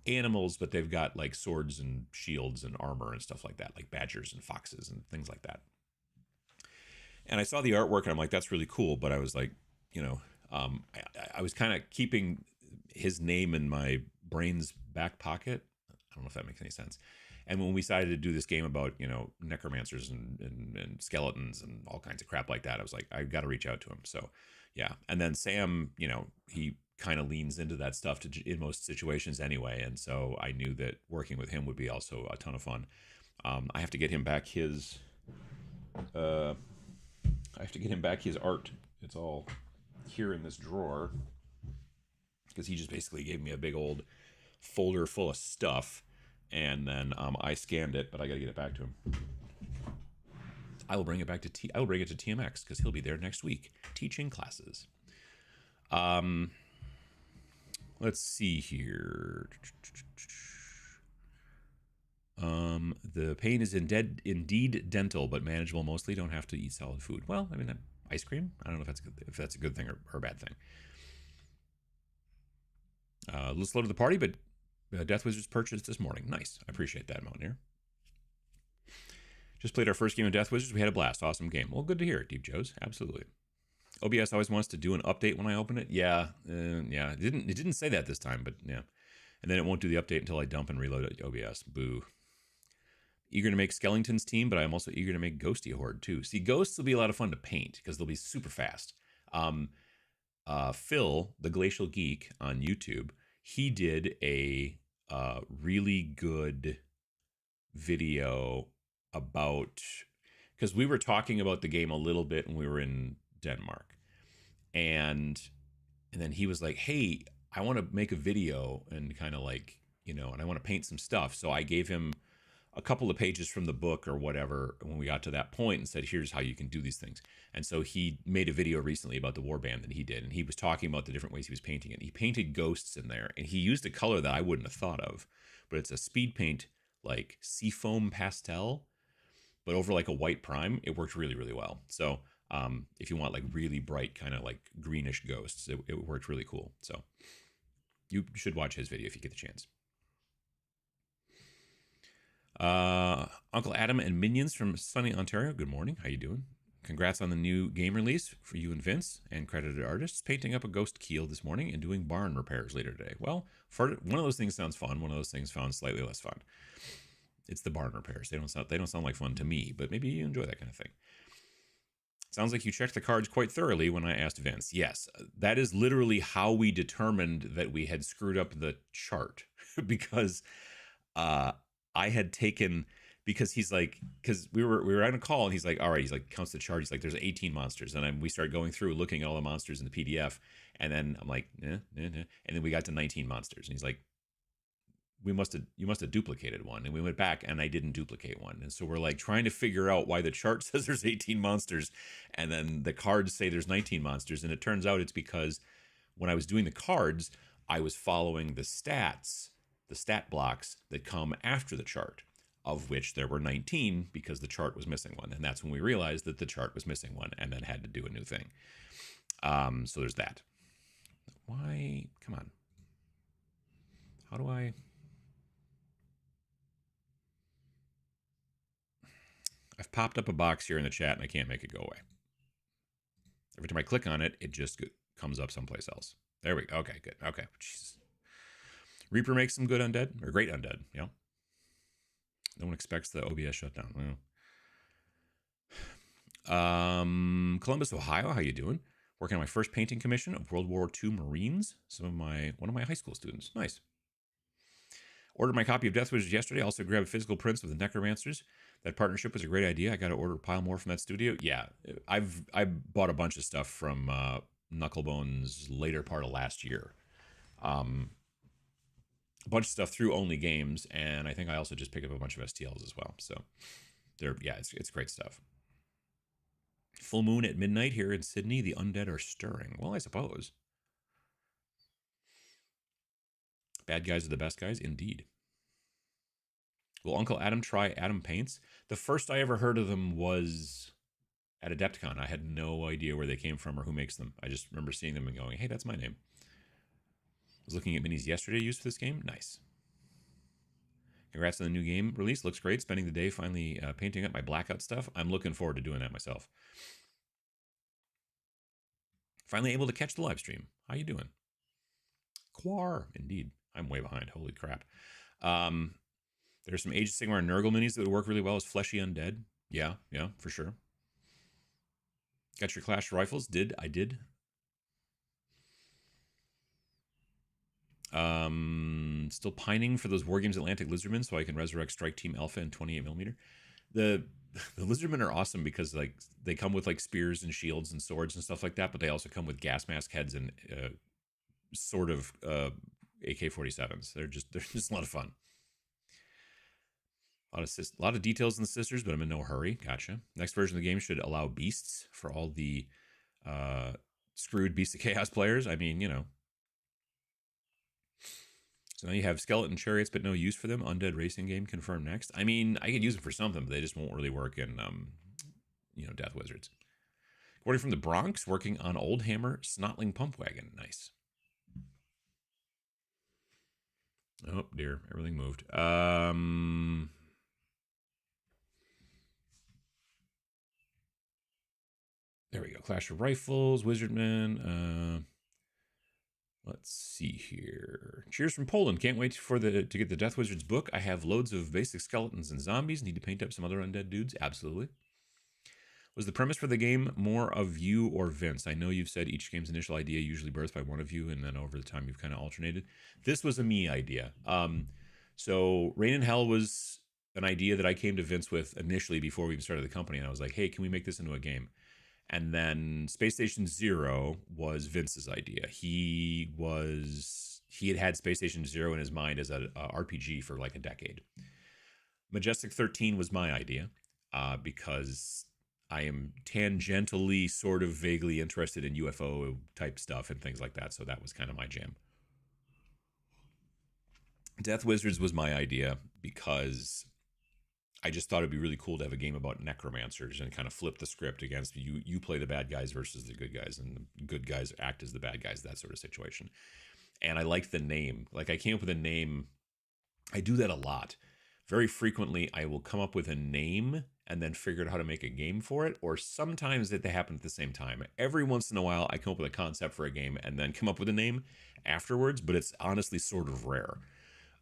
animals, but they've got like swords and shields and armor and stuff like that, like badgers and foxes and things like that. And I saw the artwork and I'm like, that's really cool. But I was like, I was kind of keeping his name in my brain's back pocket. I don't know if that makes any sense. And when we decided to do this game about, necromancers and skeletons and all kinds of crap like that, I was like, I've got to reach out to him. So yeah. And then Sam, he kind of leans into that stuff in most situations anyway. And so I knew that working with him would be also a ton of fun. I have to get him back his art. It's all here in this drawer because he just basically gave me a big old folder full of stuff, and then I scanned it, but I got to get it back to him. I will bring it to TMX because he'll be there next week teaching classes. Let's see here. The pain is indeed dental, but manageable mostly. Don't have to eat solid food. Well, I mean, ice cream. I don't know if that's a good thing or a bad thing. A little slow to the party, but Deth was just purchased this morning. Nice. I appreciate that, Mountaineer. Just played our first game of Death Wizards. We had a blast. Awesome game. Well, good to hear, Deep Joes. Absolutely. OBS always wants to do an update when I open it. Yeah. It didn't say that this time, but yeah. And then it won't do the update until I dump and reload it. OBS. Boo. Eager to make Skellington's team, but I'm also eager to make Ghosty Horde too. See, Ghosts will be a lot of fun to paint because they'll be super fast. Phil, the Glacial Geek on YouTube, he did a really good video about, because we were talking about the game a little bit when we were in Denmark, and then he was like, hey, I want to make a video and kind of like, and I want to paint some stuff. So I gave him a couple of pages from the book or whatever when we got to that point and said, here's how you can do these things. And so he made a video recently about the warband that he did, and he was talking about the different ways he was painting it. He painted ghosts in there, and he used a color that I wouldn't have thought of, but it's a speed paint, like seafoam pastel, but over like a white prime. It worked really, really well. So if you want like really bright kind of like greenish ghosts, it worked really cool. So you should watch his video if you get the chance. Uncle Adam and Minions from sunny Ontario. Good morning. How you doing? congrats on the new game release for you and Vince and credited artists. Painting up a ghost keel this morning and doing barn repairs later today. Well, for one of those things sounds fun. One of those things sounds slightly less fun. It's the barn repairs. They don't sound like fun to me, but maybe you enjoy that kind of thing. Sounds like you checked the cards quite thoroughly when I asked Vince. Yes, that is literally how we determined that we had screwed up the chart because I had taken, because he's like, because we were on a call and he's like, all right, he's like, counts the chart. He's like, there's 18 monsters. And we started going through looking at all the monsters in the PDF. And then I'm like, and then we got to 19 monsters. And he's like, you must have duplicated one. And we went back and I didn't duplicate one. And so we're like trying to figure out why the chart says there's 18 monsters and then the cards say there's 19 monsters. And it turns out it's because when I was doing the cards, I was following the stat blocks that come after the chart, of which there were 19 because the chart was missing one. And that's when we realized that the chart was missing one and then had to do a new thing. So there's that. Why? Come on. How do I... I've popped up a box here in the chat and I can't make it go away. Every time I click on it, it just comes up someplace else. There we go. Okay, good. Okay. Jesus. Reaper makes some good undead, or great undead. Yeah. No one expects the OBS shutdown. Well. Columbus, Ohio. How you doing? Working on my first painting commission of World War II Marines. One of my high school students. Nice. Ordered my copy of Death Wizards yesterday. Also grabbed physical prints of the Necromancers. That partnership was a great idea. I got to order a pile more from that studio. Yeah, I bought a bunch of stuff from Knucklebone's later part of last year. A bunch of stuff through Only Games, and I think I also just picked up a bunch of STLs as well. So it's great stuff. Full moon at midnight here in Sydney. The undead are stirring. Well, I suppose. Bad guys are the best guys, indeed. Will Uncle Adam try Adam Paints? The first I ever heard of them was at Adepticon. I had no idea where they came from or who makes them. I just remember seeing them and going, hey, that's my name. I was looking at minis yesterday used for this game. Nice. Congrats on the new game release. Looks great. Spending the day finally painting up my blackout stuff. I'm looking forward to doing that myself. Finally able to catch the live stream. How you doing? Quar. Indeed. I'm way behind. Holy crap. There's some Age of Sigmar and Nurgle minis that would work really well as Fleshy Undead. Yeah, for sure. Got your Clash rifles? I did. Still pining for those Wargames Atlantic Lizardmen so I can resurrect Strike Team Alpha in 28mm. The Lizardmen are awesome because like they come with like spears and shields and swords and stuff like that, but they also come with gas mask heads and sort of AK-47s. They're just a lot of fun. A lot of details in the sisters, but I'm in no hurry. Gotcha. Next version of the game should allow beasts for all the screwed Beast of Chaos players. I mean, So now you have skeleton chariots, but no use for them. Undead racing game confirmed next. I mean, I could use them for something, but they just won't really work in, Death Wizards. Gordon from the Bronx, working on Old Hammer Snotling Pump Wagon. Nice. Oh, dear. Everything moved. There we go. Clash of Rifles, Wizardmen. Let's see here. Cheers from Poland. Can't wait to get the Death Wizards book. I have loads of basic skeletons and zombies. Need to paint up some other undead dudes. Absolutely. Was the premise for the game more of you or Vince? I know you've said each game's initial idea usually birthed by one of you, and then over the time you've kind of alternated. This was a me idea. So Rain in Hell was an idea that I came to Vince with initially before we even started the company, and I was like, hey, can we make this into a game? And then Space Station Zero was Vince's idea. He had Space Station Zero in his mind as a RPG for like a decade. Majestic 13 was my idea because I am tangentially sort of vaguely interested in UFO type stuff and things like that. So that was kind of my jam. Death Wizards was my idea because I just thought it'd be really cool to have a game about necromancers and kind of flip the script against you. You play the bad guys versus the good guys, and the good guys act as the bad guys, that sort of situation. And I liked the name. Like I came up with a name. I do that a lot. Very frequently, I will come up with a name and then figure out how to make a game for it, or sometimes they happen at the same time. Every once in a while, I come up with a concept for a game and then come up with a name afterwards, but it's honestly sort of rare.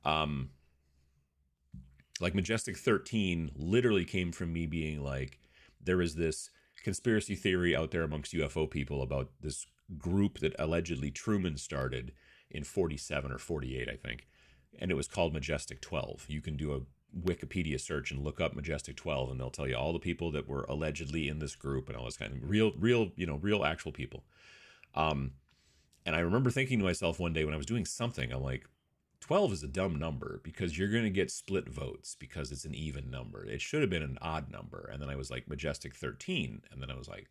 Um, like Majestic 13 literally came from me being like, there is this conspiracy theory out there amongst UFO people about this group that allegedly Truman started in 47 or 48, I think. And it was called Majestic 12. You can do a Wikipedia search and look up Majestic 12, and they'll tell you all the people that were allegedly in this group and all this kind of real actual people. And I remember thinking to myself one day when I was doing something, I'm like, 12 is a dumb number because you're going to get split votes because it's an even number. It should have been an odd number. And then I was like, Majestic 13. And then I was like,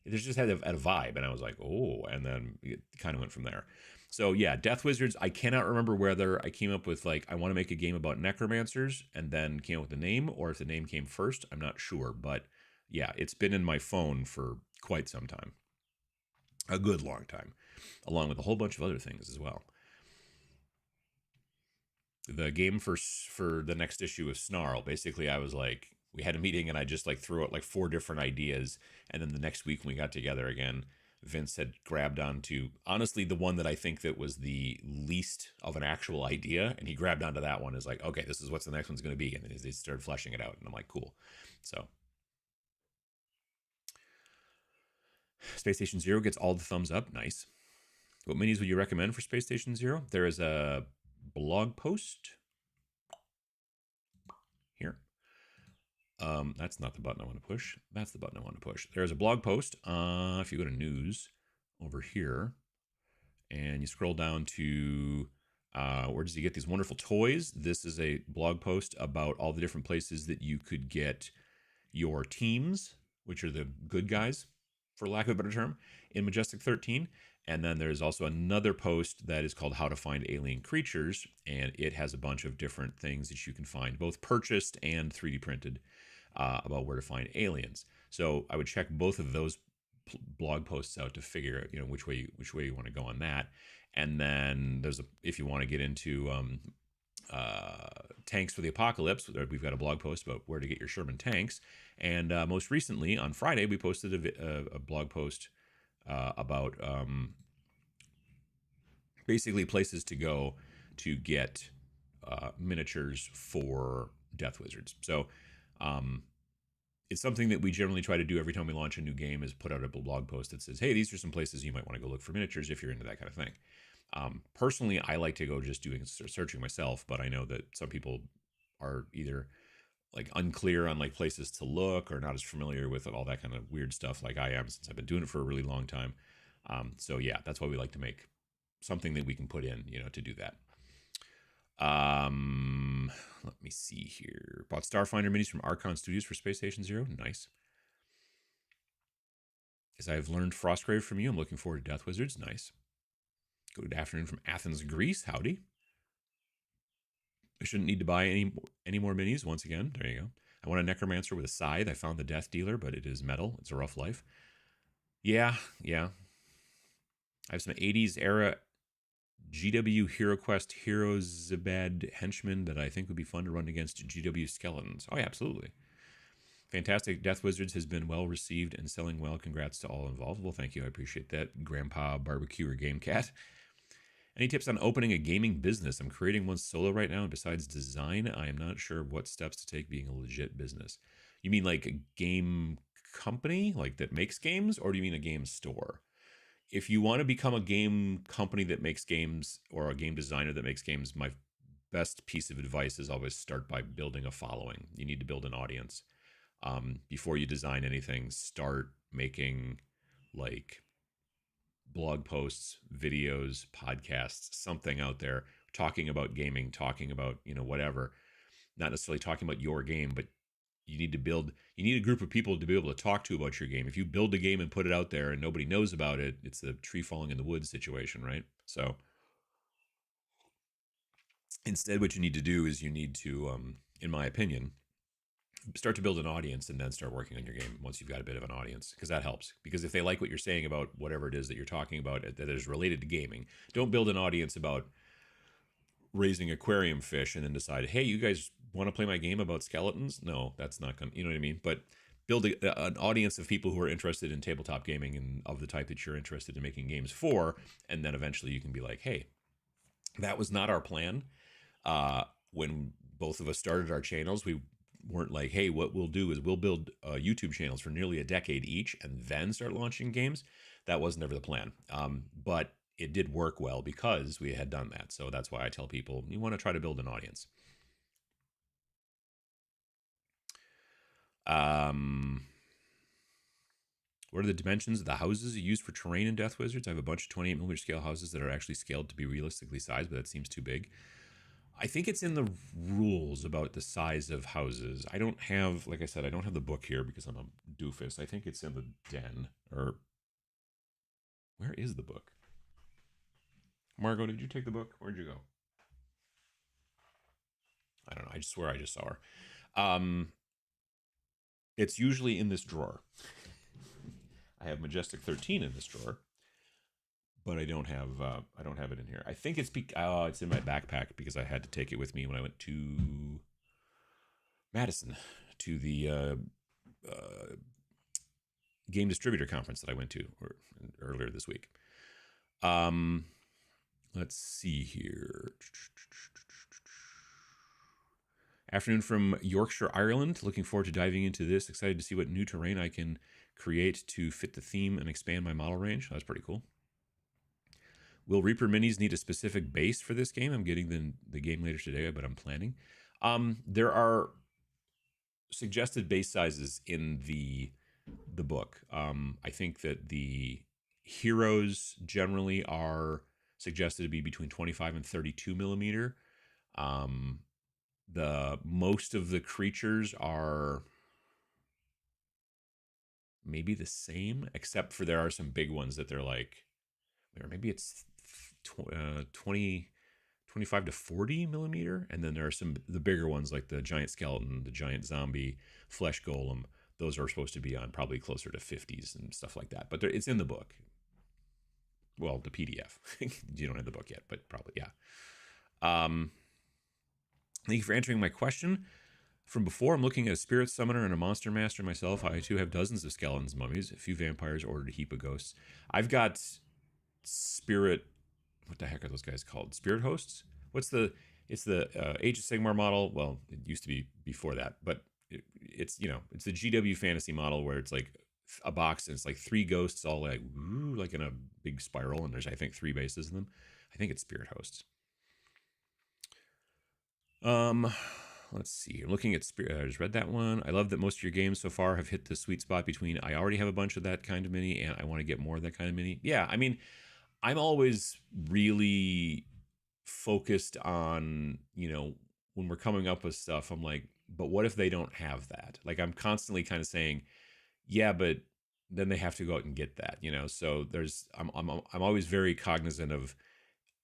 it just had a vibe. And I was like, oh, and then it kind of went from there. So yeah, Death Wizards, I cannot remember whether I came up with like, I want to make a game about necromancers and then came up with the name, or if the name came first. I'm not sure. But yeah, it's been in my phone for quite some time. A good long time, along with a whole bunch of other things as well. The game for the next issue of Snarl, basically I was like, we had a meeting and I just like threw out like 4 different ideas, and then the next week when we got together again, Vince had grabbed onto honestly the one that I think that was the least of an actual idea, and he grabbed onto that one as like, okay, this is what's the next one's going to be, and then they started fleshing it out, and I'm like, cool. So Space Station Zero gets all the thumbs up. Nice. What minis would you recommend for Space Station Zero? There is a blog post here. That's not the button I want to push. That's the button I want to push. There's a blog post. If you go to news over here and you scroll down to where does he get these wonderful toys? This is a blog post about all the different places that you could get your teams, which are the good guys, for lack of a better term, in Majestic 13. And then there's also another post that is called How to Find Alien Creatures, and it has a bunch of different things that you can find, both purchased and 3D printed, about where to find aliens. So I would check both of those blog posts out to figure out, which way you want to go on that. And then there's if you want to get into tanks for the apocalypse, we've got a blog post about where to get your Sherman tanks. And most recently on Friday, we posted a blog post about basically places to go to get miniatures for Death Wizards. So it's something that we generally try to do every time we launch a new game, is put out a blog post that says, hey, these are some places you might want to go look for miniatures if you're into that kind of thing. Personally, I like to go just doing searching myself, but I know that some people are either like unclear on like places to look or not as familiar with all that kind of weird stuff like I am, since I've been doing it for a really long time. So yeah, that's why we like to make something that we can put in, to do that. Let me see here. Bought Starfinder minis from Archon Studios for Space Station Zero. Nice. As I've learned Frostgrave from you, I'm looking forward to Death Wizards. Nice. Good afternoon from Athens, Greece. Howdy. I shouldn't need to buy any more minis. Once again, there you go. I want a Necromancer with a scythe. I found the Death Dealer, but it is metal. It's a rough life. Yeah. I have some 80s era GW HeroQuest Hero Zebed henchmen that I think would be fun to run against GW skeletons. Oh, yeah, absolutely. Fantastic. Death Wizards has been well received and selling well. Congrats to all involved. Well, thank you. I appreciate that, Grandpa Barbecue or Game Cat. Any tips on opening a gaming business? I'm creating one solo right now, and besides design, I am not sure what steps to take being a legit business. You mean like a game company, like that makes games, or do you mean a game store? If you want to become a game company that makes games, or a game designer that makes games, my best piece of advice is always start by building a following. You need to build an audience. Before you design anything, start making like blog posts, videos, podcasts, something out there talking about gaming, talking about, whatever. Not necessarily talking about your game, but you need a group of people to be able to talk to about your game. If you build a game and put it out there and nobody knows about it, it's the tree falling in the woods situation, right? So instead, what you need to do is you need to, in my opinion, start to build an audience and then start working on your game once you've got a bit of an audience, because that helps. Because if they like what you're saying about whatever it is that you're talking about that is related to gaming, don't build an audience about raising aquarium fish and then decide, hey, you guys want to play my game about skeletons? No, that's not going to, you know what I mean? But build an audience of people who are interested in tabletop gaming and of the type that you're interested in making games for. And then eventually you can be like, hey, that was not our plan. When both of us started our channels, we weren't like, hey, what we'll do is we'll build YouTube channels for nearly a decade each and then start launching games. That was never the plan. But it did work well because we had done that. So that's why I tell people, you want to try to build an audience. What are the dimensions of the houses used for terrain in Death Wizards? I have a bunch of 28mm scale houses that are actually scaled to be realistically sized, but that seems too big. I think it's in the rules about the size of houses. I don't have, like I said, I don't have the book here because I'm a doofus. I think it's in the den. Or where is the book? Margot, did you take the book? Where'd you go? I don't know. I swear I just saw her. It's usually in this drawer. I have Majestic 13 in this drawer, but I don't have it in here. I think it's it's in my backpack because I had to take it with me when I went to Madison to the game distributor conference that I went to earlier this week. Let's see here. Afternoon from Yorkshire, Ireland. Looking forward to diving into this. Excited to see what new terrain I can create to fit the theme and expand my model range. That's pretty cool. Will Reaper Minis need a specific base for this game? I'm getting the game later today, but I'm planning. There are suggested base sizes in the book. I think that the heroes generally are suggested to be between 25 and 32 millimeter. The most of the creatures are maybe the same, except for there are some big ones that they're like, or maybe it's 25 to 40 millimeter. And then there are the bigger ones like the giant skeleton, the giant zombie, flesh golem. Those are supposed to be on probably closer to 50s and stuff like that. But it's in the book. Well, the PDF. You don't have the book yet, but probably, yeah. Thank you for answering my question. From before, I'm looking at a spirit summoner and a monster master myself. I too have dozens of skeletons, mummies, a few vampires, ordered a heap of ghosts. I've got spirit. What the heck are those guys called? Spirit hosts? It's the Age of Sigmar model. Well, it used to be before that, but it's the GW fantasy model where it's like a box and it's like 3 ghosts all like in a big spiral, and there's I think 3 bases in them. I think it's spirit hosts. Let's see. I'm looking at Spirit. I just read that one. I love that most of your games so far have hit the sweet spot between I already have a bunch of that kind of mini and I want to get more of that kind of mini. Yeah, I mean, I'm always really focused on, when we're coming up with stuff, I'm like, but what if they don't have that? Like, I'm constantly kind of saying, yeah, but then they have to go out and get that, So I'm always very cognizant of,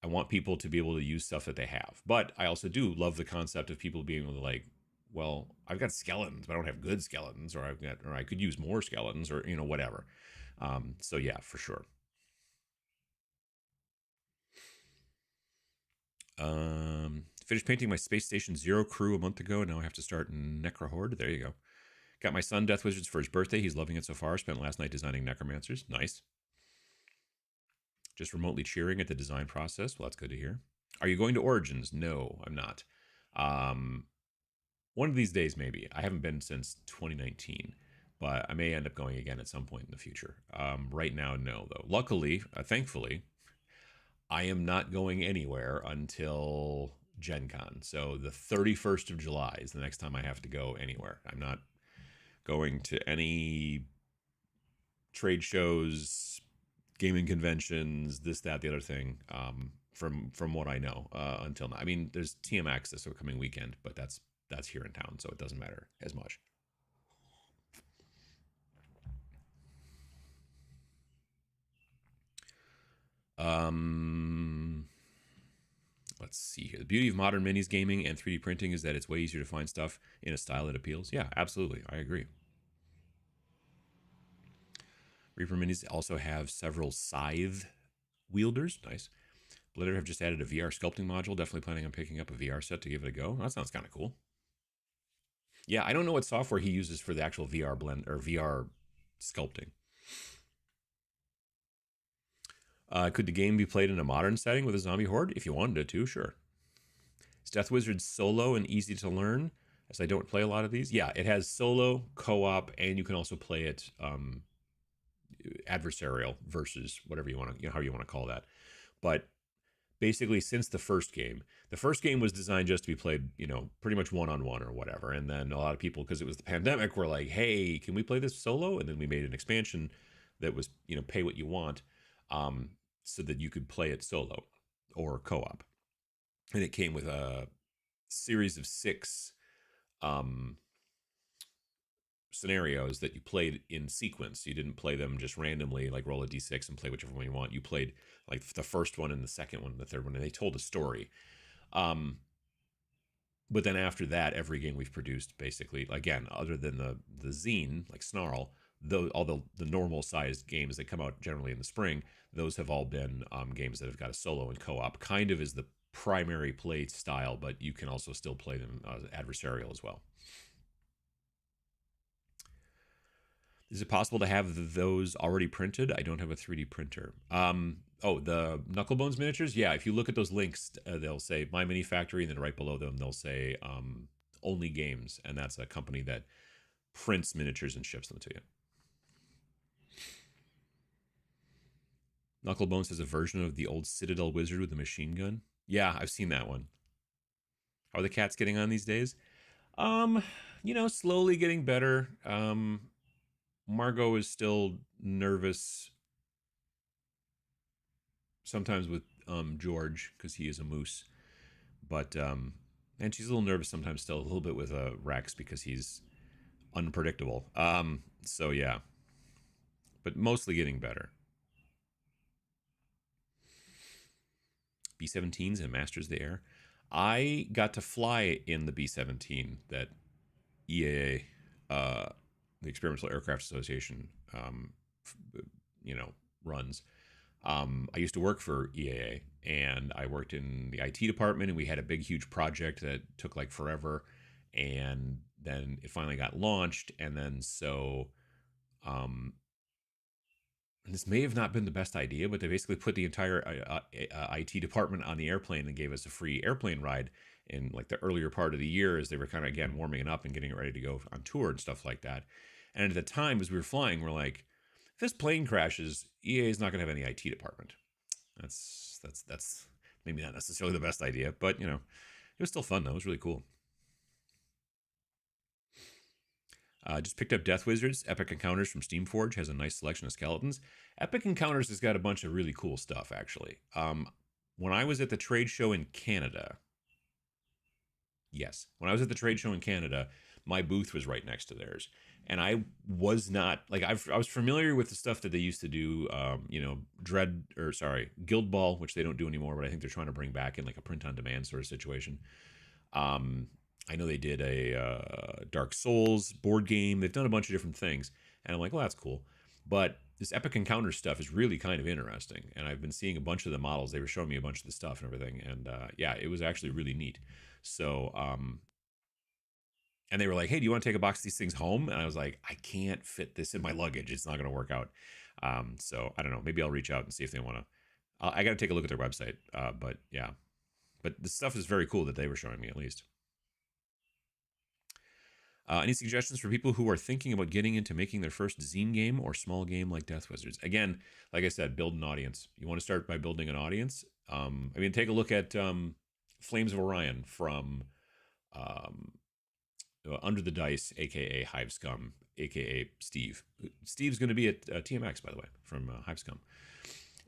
I want people to be able to use stuff that they have. But I also do love the concept of people being able to like, well, I've got skeletons, but I don't have good skeletons, or I could use more skeletons, or, whatever. So yeah, for sure. Finished painting my Space Station Zero crew a month ago. Now I have to start Necrohorde. There you go. Got my son Death Wizards for his birthday. He's loving it so far. Spent last night designing Necromancers. Nice. Just remotely cheering at the design process. Well, that's good to hear. Are you going to Origins? No, I'm not. One of these days, maybe. I haven't been since 2019, but I may end up going again at some point in the future. Right now, no, though. Luckily, thankfully, I am not going anywhere until Gen Con. So the 31st of July is the next time I have to go anywhere. I'm not going to any trade shows, gaming conventions, this, that, the other thing, from what I know, until now. I mean, there's TMX this upcoming weekend, but that's here in town, so it doesn't matter as much. Let's see here. The beauty of modern minis gaming and 3D printing is that it's way easier to find stuff in a style that appeals. Yeah, absolutely. I agree. Reaper minis also have several scythe wielders. Nice. Blender have just added a VR sculpting module. Definitely planning on picking up a VR set to give it a go. That sounds kind of cool. Yeah, I don't know what software he uses for the actual VR blend or VR sculpting. Could the game be played in a modern setting with a zombie horde? If you wanted it to, sure. Is Death Wizard solo and easy to learn? As I don't play a lot of these. Yeah, it has solo, co-op, and you can also play it adversarial versus whatever you want to, how you want to call that. But basically, since the first game was designed just to be played, pretty much one-on-one or whatever. And then a lot of people, because it was the pandemic, were like, hey, can we play this solo? And then we made an expansion that was, pay what you want, so that you could play it solo or co-op. And it came with a series of 6 scenarios that you played in sequence. You didn't play them just randomly, like roll a d6 and play whichever one you want. You played like the first one and the second one and the third one, and they told a story. But then after that, every game we've produced, basically, again, other than the zine, like Snarl, all the normal sized games that come out generally in the spring, those have all been games that have got a solo and co-op, kind of is the primary play style, but you can also still play them adversarial as well. Is it possible to have those already printed? I don't have a 3D printer. The Knucklebones miniatures? Yeah, if you look at those links, they'll say My Mini Factory, and then right below them, they'll say Only Games, and that's a company that prints miniatures and ships them to you. Knucklebones has a version of the old Citadel Wizard with a machine gun. Yeah, I've seen that one. How are the cats getting on these days? Slowly getting better. Margot is still nervous sometimes with George because he is a moose, but and she's a little nervous sometimes still, a little bit with Rex because he's unpredictable. So yeah, but mostly getting better. B-17s and Masters of the Air. I got to fly in the B-17 that EAA, the Experimental Aircraft Association, runs. I used to work for EAA, and I worked in the IT department, and we had a big, huge project that took like forever, and then it finally got launched, and then so, this may have not been the best idea, but they basically put the entire IT department on the airplane and gave us a free airplane ride in like the earlier part of the year as they were kind of, again, warming it up and getting it ready to go on tour and stuff like that. And at the time, as we were flying, we're like, if this plane crashes, EA is not going to have any IT department. That's maybe not necessarily the best idea, but it was still fun though. It was really cool. Just picked up Death Wizards. Epic Encounters from Steamforge has a nice selection of skeletons. Epic Encounters has got a bunch of really cool stuff, actually. When I was at the trade show in Canada, my booth was right next to theirs. And I was not, like, I was familiar with the stuff that they used to do, Guild Ball, which they don't do anymore, but I think they're trying to bring back in like a print-on-demand sort of situation. I know they did a Dark Souls board game. They've done a bunch of different things. And I'm like, well, that's cool. But this Epic Encounter stuff is really kind of interesting. And I've been seeing a bunch of the models. They were showing me a bunch of the stuff and everything. And yeah, it was actually really neat. So, and they were like, hey, do you want to take a box of these things home? And I was like, I can't fit this in my luggage. It's not going to work out. So I don't know. Maybe I'll reach out and see if they want to. I got to take a look at their website. But yeah. But the stuff is very cool that they were showing me, at least. Any suggestions for people who are thinking about getting into making their first zine game or small game like Death Wizards? Again, like I said, build an audience. You want to start by building an audience. Take a look at Flames of Orion from Under the Dice, aka Hive Scum, aka Steve. Steve's going to be at TMX, by the way, from Hive Scum.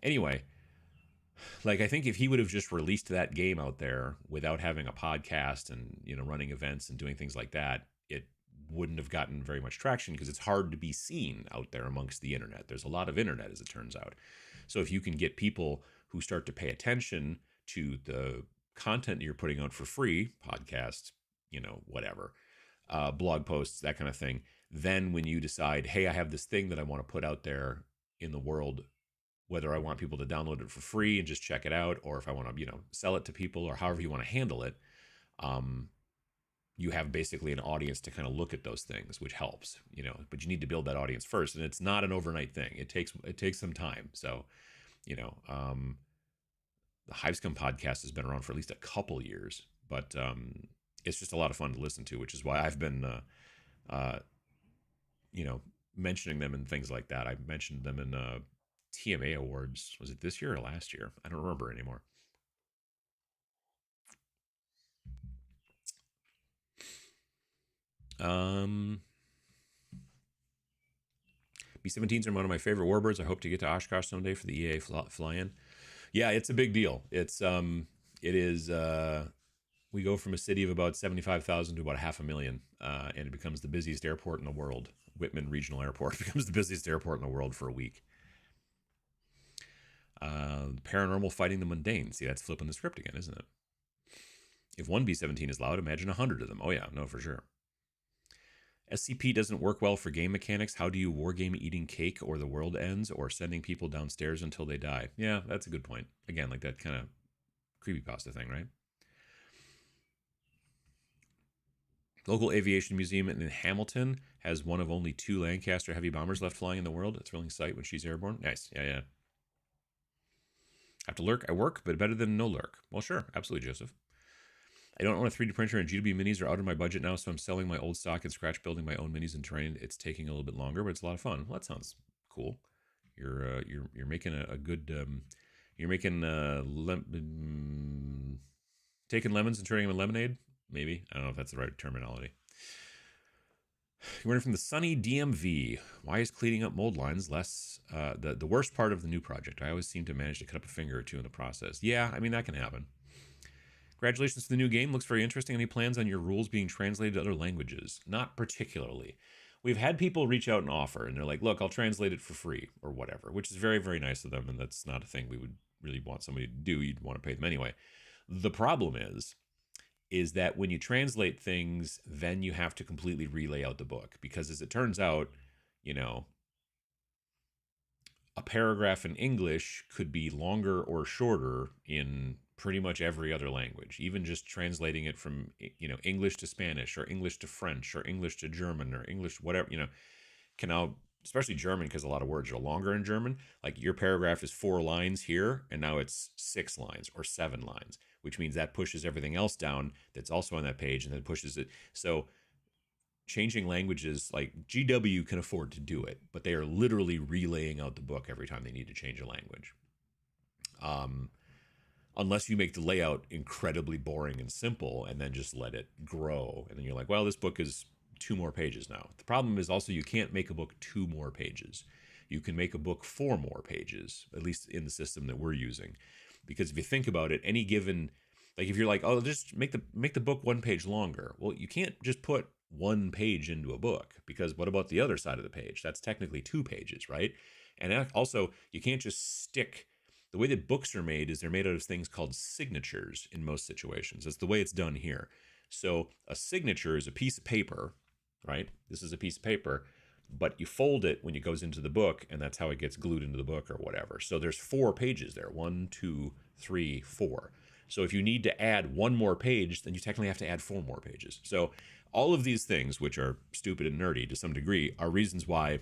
Anyway, like, I think if he would have just released that game out there without having a podcast and running events and doing things like that, it wouldn't have gotten very much traction because it's hard to be seen out there amongst the internet. There's a lot of internet, as it turns out. So if you can get people who start to pay attention to the content you're putting out for free, podcasts, whatever, blog posts, that kind of thing, then when you decide, hey, I have this thing that I want to put out there in the world whether I want people to download it for free and just check it out, or if I want to, sell it to people, or however you want to handle it. You have basically an audience to kind of look at those things, which helps, but you need to build that audience first. And it's not an overnight thing. It takes some time. So, the Hivescum podcast has been around for at least a couple years, but it's just a lot of fun to listen to, which is why I've been, mentioning them and things like that. I mentioned them in TMA Awards. Was it this year or last year? I don't remember anymore. B-17s are one of my favorite warbirds. I hope to get to Oshkosh someday for the EA fly-in. Yeah, it's a big deal. It is. We go from a city of about 75,000 to about 500,000, and it becomes the busiest airport in the world. Whitman Regional Airport becomes the busiest airport in the world for a week. Paranormal fighting the mundane. See, that's flipping the script again, isn't it? If one B-17 is loud, imagine 100 of them. Oh yeah, no, for sure. SCP doesn't work well for game mechanics. How do you wargame eating cake or the world ends or sending people downstairs until they die? Yeah, that's a good point. Again, like that kind of creepypasta thing, right? Local aviation museum in Hamilton has one of only 2 Lancaster heavy bombers left flying in the world. A thrilling sight when she's airborne. Nice. Yeah. Have to lurk at work, but better than no lurk. Well, sure. Absolutely, Joseph. I don't own a 3D printer, and GW minis are out of my budget now, so I'm selling my old stock and scratch building my own minis in terrain. It's taking a little bit longer, but it's a lot of fun. Well, that sounds cool. You're making a good you're making taking lemons and turning them into lemonade. Maybe, I don't know if that's the right terminology. You're running from the sunny DMV. Why is cleaning up mold lines less the worst part of the new project? I always seem to manage to cut up a finger or two in the process. Yeah, I mean, that can happen. Congratulations to the new game. Looks very interesting. Any plans on your rules being translated to other languages? Not particularly. We've had people reach out and offer, and they're like, look, I'll translate it for free or whatever, which is very, very nice of them, and that's not a thing we would really want somebody to do. You'd want to pay them anyway. The problem is that when you translate things, then you have to completely relay out the book, because as it turns out, a paragraph in English could be longer or shorter in pretty much every other language. Even just translating it from English to Spanish, or English to French, or English to German, or English whatever, can now, especially German, because a lot of words are longer in German. Like, your paragraph is 4 lines here, and now it's 6 lines or 7 lines, which means that pushes everything else down that's also on that page, and then pushes it. So changing languages, like, GW can afford to do it, but they are literally relaying out the book every time they need to change a language. Unless you make the layout incredibly boring and simple and then just let it grow. And then you're like, well, this book is 2 more pages now. The problem is also you can't make a book 2 more pages. You can make a book 4 more pages, at least in the system that we're using. Because if you think about it, any given, like, if you're like, oh, just make the book 1 page longer. Well, you can't just put 1 page into a book, because what about the other side of the page? That's technically 2 pages, right? And also, you can't just stick. The way that books are made is they're made out of things called signatures in most situations. That's the way it's done here. So a signature is a piece of paper, right? This is a piece of paper, but you fold it when it goes into the book, and that's how it gets glued into the book or whatever. So there's 4 pages there. 1, 2, 3, 4. So if you need to add 1 more page, then you technically have to add 4 more pages. So all of these things, which are stupid and nerdy to some degree, are reasons why.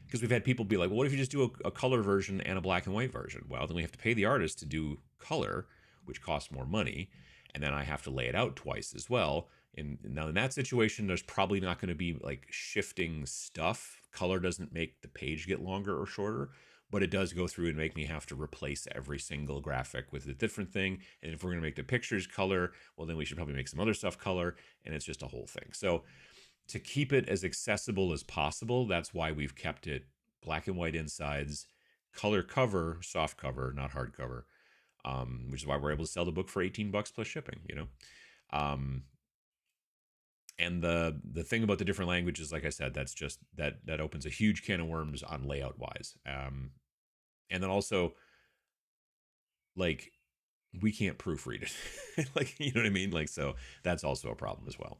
Because we've had people be like, well, what if you just do a color version and a black and white version? Well, then we have to pay the artist to do color, which costs more money. And then I have to lay it out twice as well. And now in that situation, there's probably not going to be like shifting stuff. Color doesn't make the page get longer or shorter, but it does go through and make me have to replace every single graphic with a different thing. And if we're going to make the pictures color, well, then we should probably make some other stuff color. And it's just a whole thing. So to keep it as accessible as possible, that's why we've kept it black and white insides, color cover, soft cover, not hard cover, which is why we're able to sell the book for $18 plus shipping, and the thing about the different languages, like I said, that's just that opens a huge can of worms on layout wise. And then also, like, we can't proofread it. Like, you know what I mean? Like, so that's also a problem as well.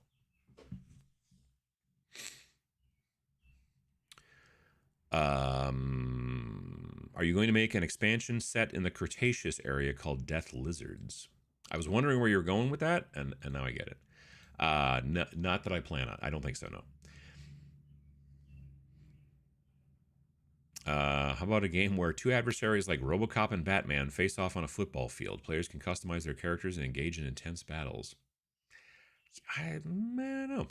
Are you going to make an expansion set in the Cretaceous area called Death Lizards? I was wondering where you were going with that, and now I get it. Not that I plan on. I don't think so, no. How about a game where two adversaries like RoboCop and Batman face off on a football field? Players can customize their characters and engage in intense battles. I don't know.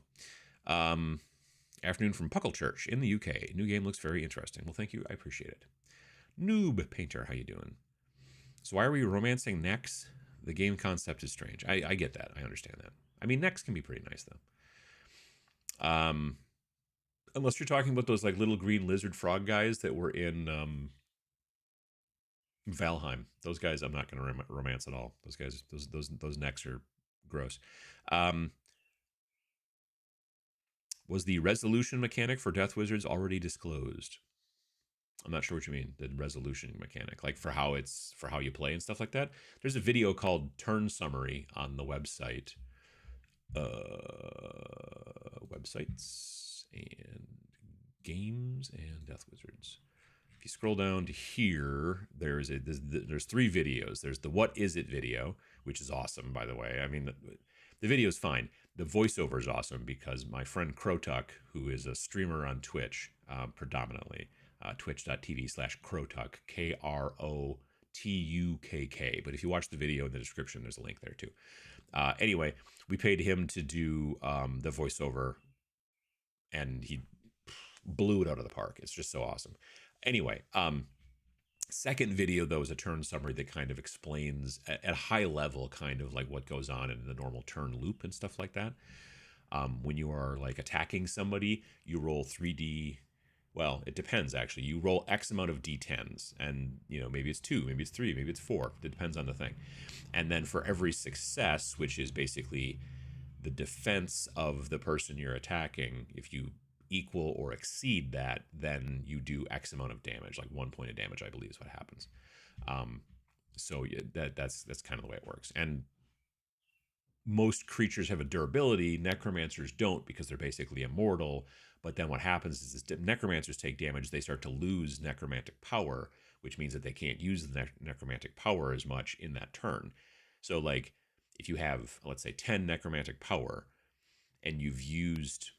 Afternoon from Puckle Church in the UK. New game looks very interesting. Well, thank you. I appreciate it. Noob Painter, how you doing? So why are we romancing Nex? The game concept is strange. I get that. I understand that. I mean, Nex can be pretty nice, though. Unless you're talking about those like little green lizard frog guys that were in Valheim. Those guys I'm not going to romance at all. Those guys, those Nex are gross. Was the resolution mechanic for Death Wizards already disclosed? I'm not sure what you mean, the resolution mechanic, like for how you play and stuff like that. There's a video called Turn Summary on the website. Websites and games and Death Wizards. If you scroll down to here, there's three videos. There's the What Is It video, which is awesome, by the way. I mean, the video is fine. The voiceover is awesome because my friend Crotuck, who is a streamer on Twitch, predominantly, twitch.tv/Crotuck, KROTUKK. But if you watch the video in the description, there's a link there too. Anyway, we paid him to do the voiceover, and he blew it out of the park. It's just so awesome. Anyway, second video, though, is a turn summary that kind of explains at a high level kind of like what goes on in the normal turn loop and stuff like that. When you are like attacking somebody, you roll 3D. Well, it depends, actually. You roll X amount of D10s, and, you know, maybe it's 2, maybe it's 3, maybe it's 4. It depends on the thing. And then for every success, which is basically the defense of the person you're attacking, if you equal or exceed that, then you do X amount of damage, like 1 point of damage, I believe is what happens. So yeah, that's kind of the way it works. And most creatures have a durability. Necromancers don't, because they're basically immortal. But then what happens is necromancers take damage, they start to lose necromantic power, which means that they can't use the necromantic power as much in that turn. So like if you have, let's say, 10 necromantic power and you've used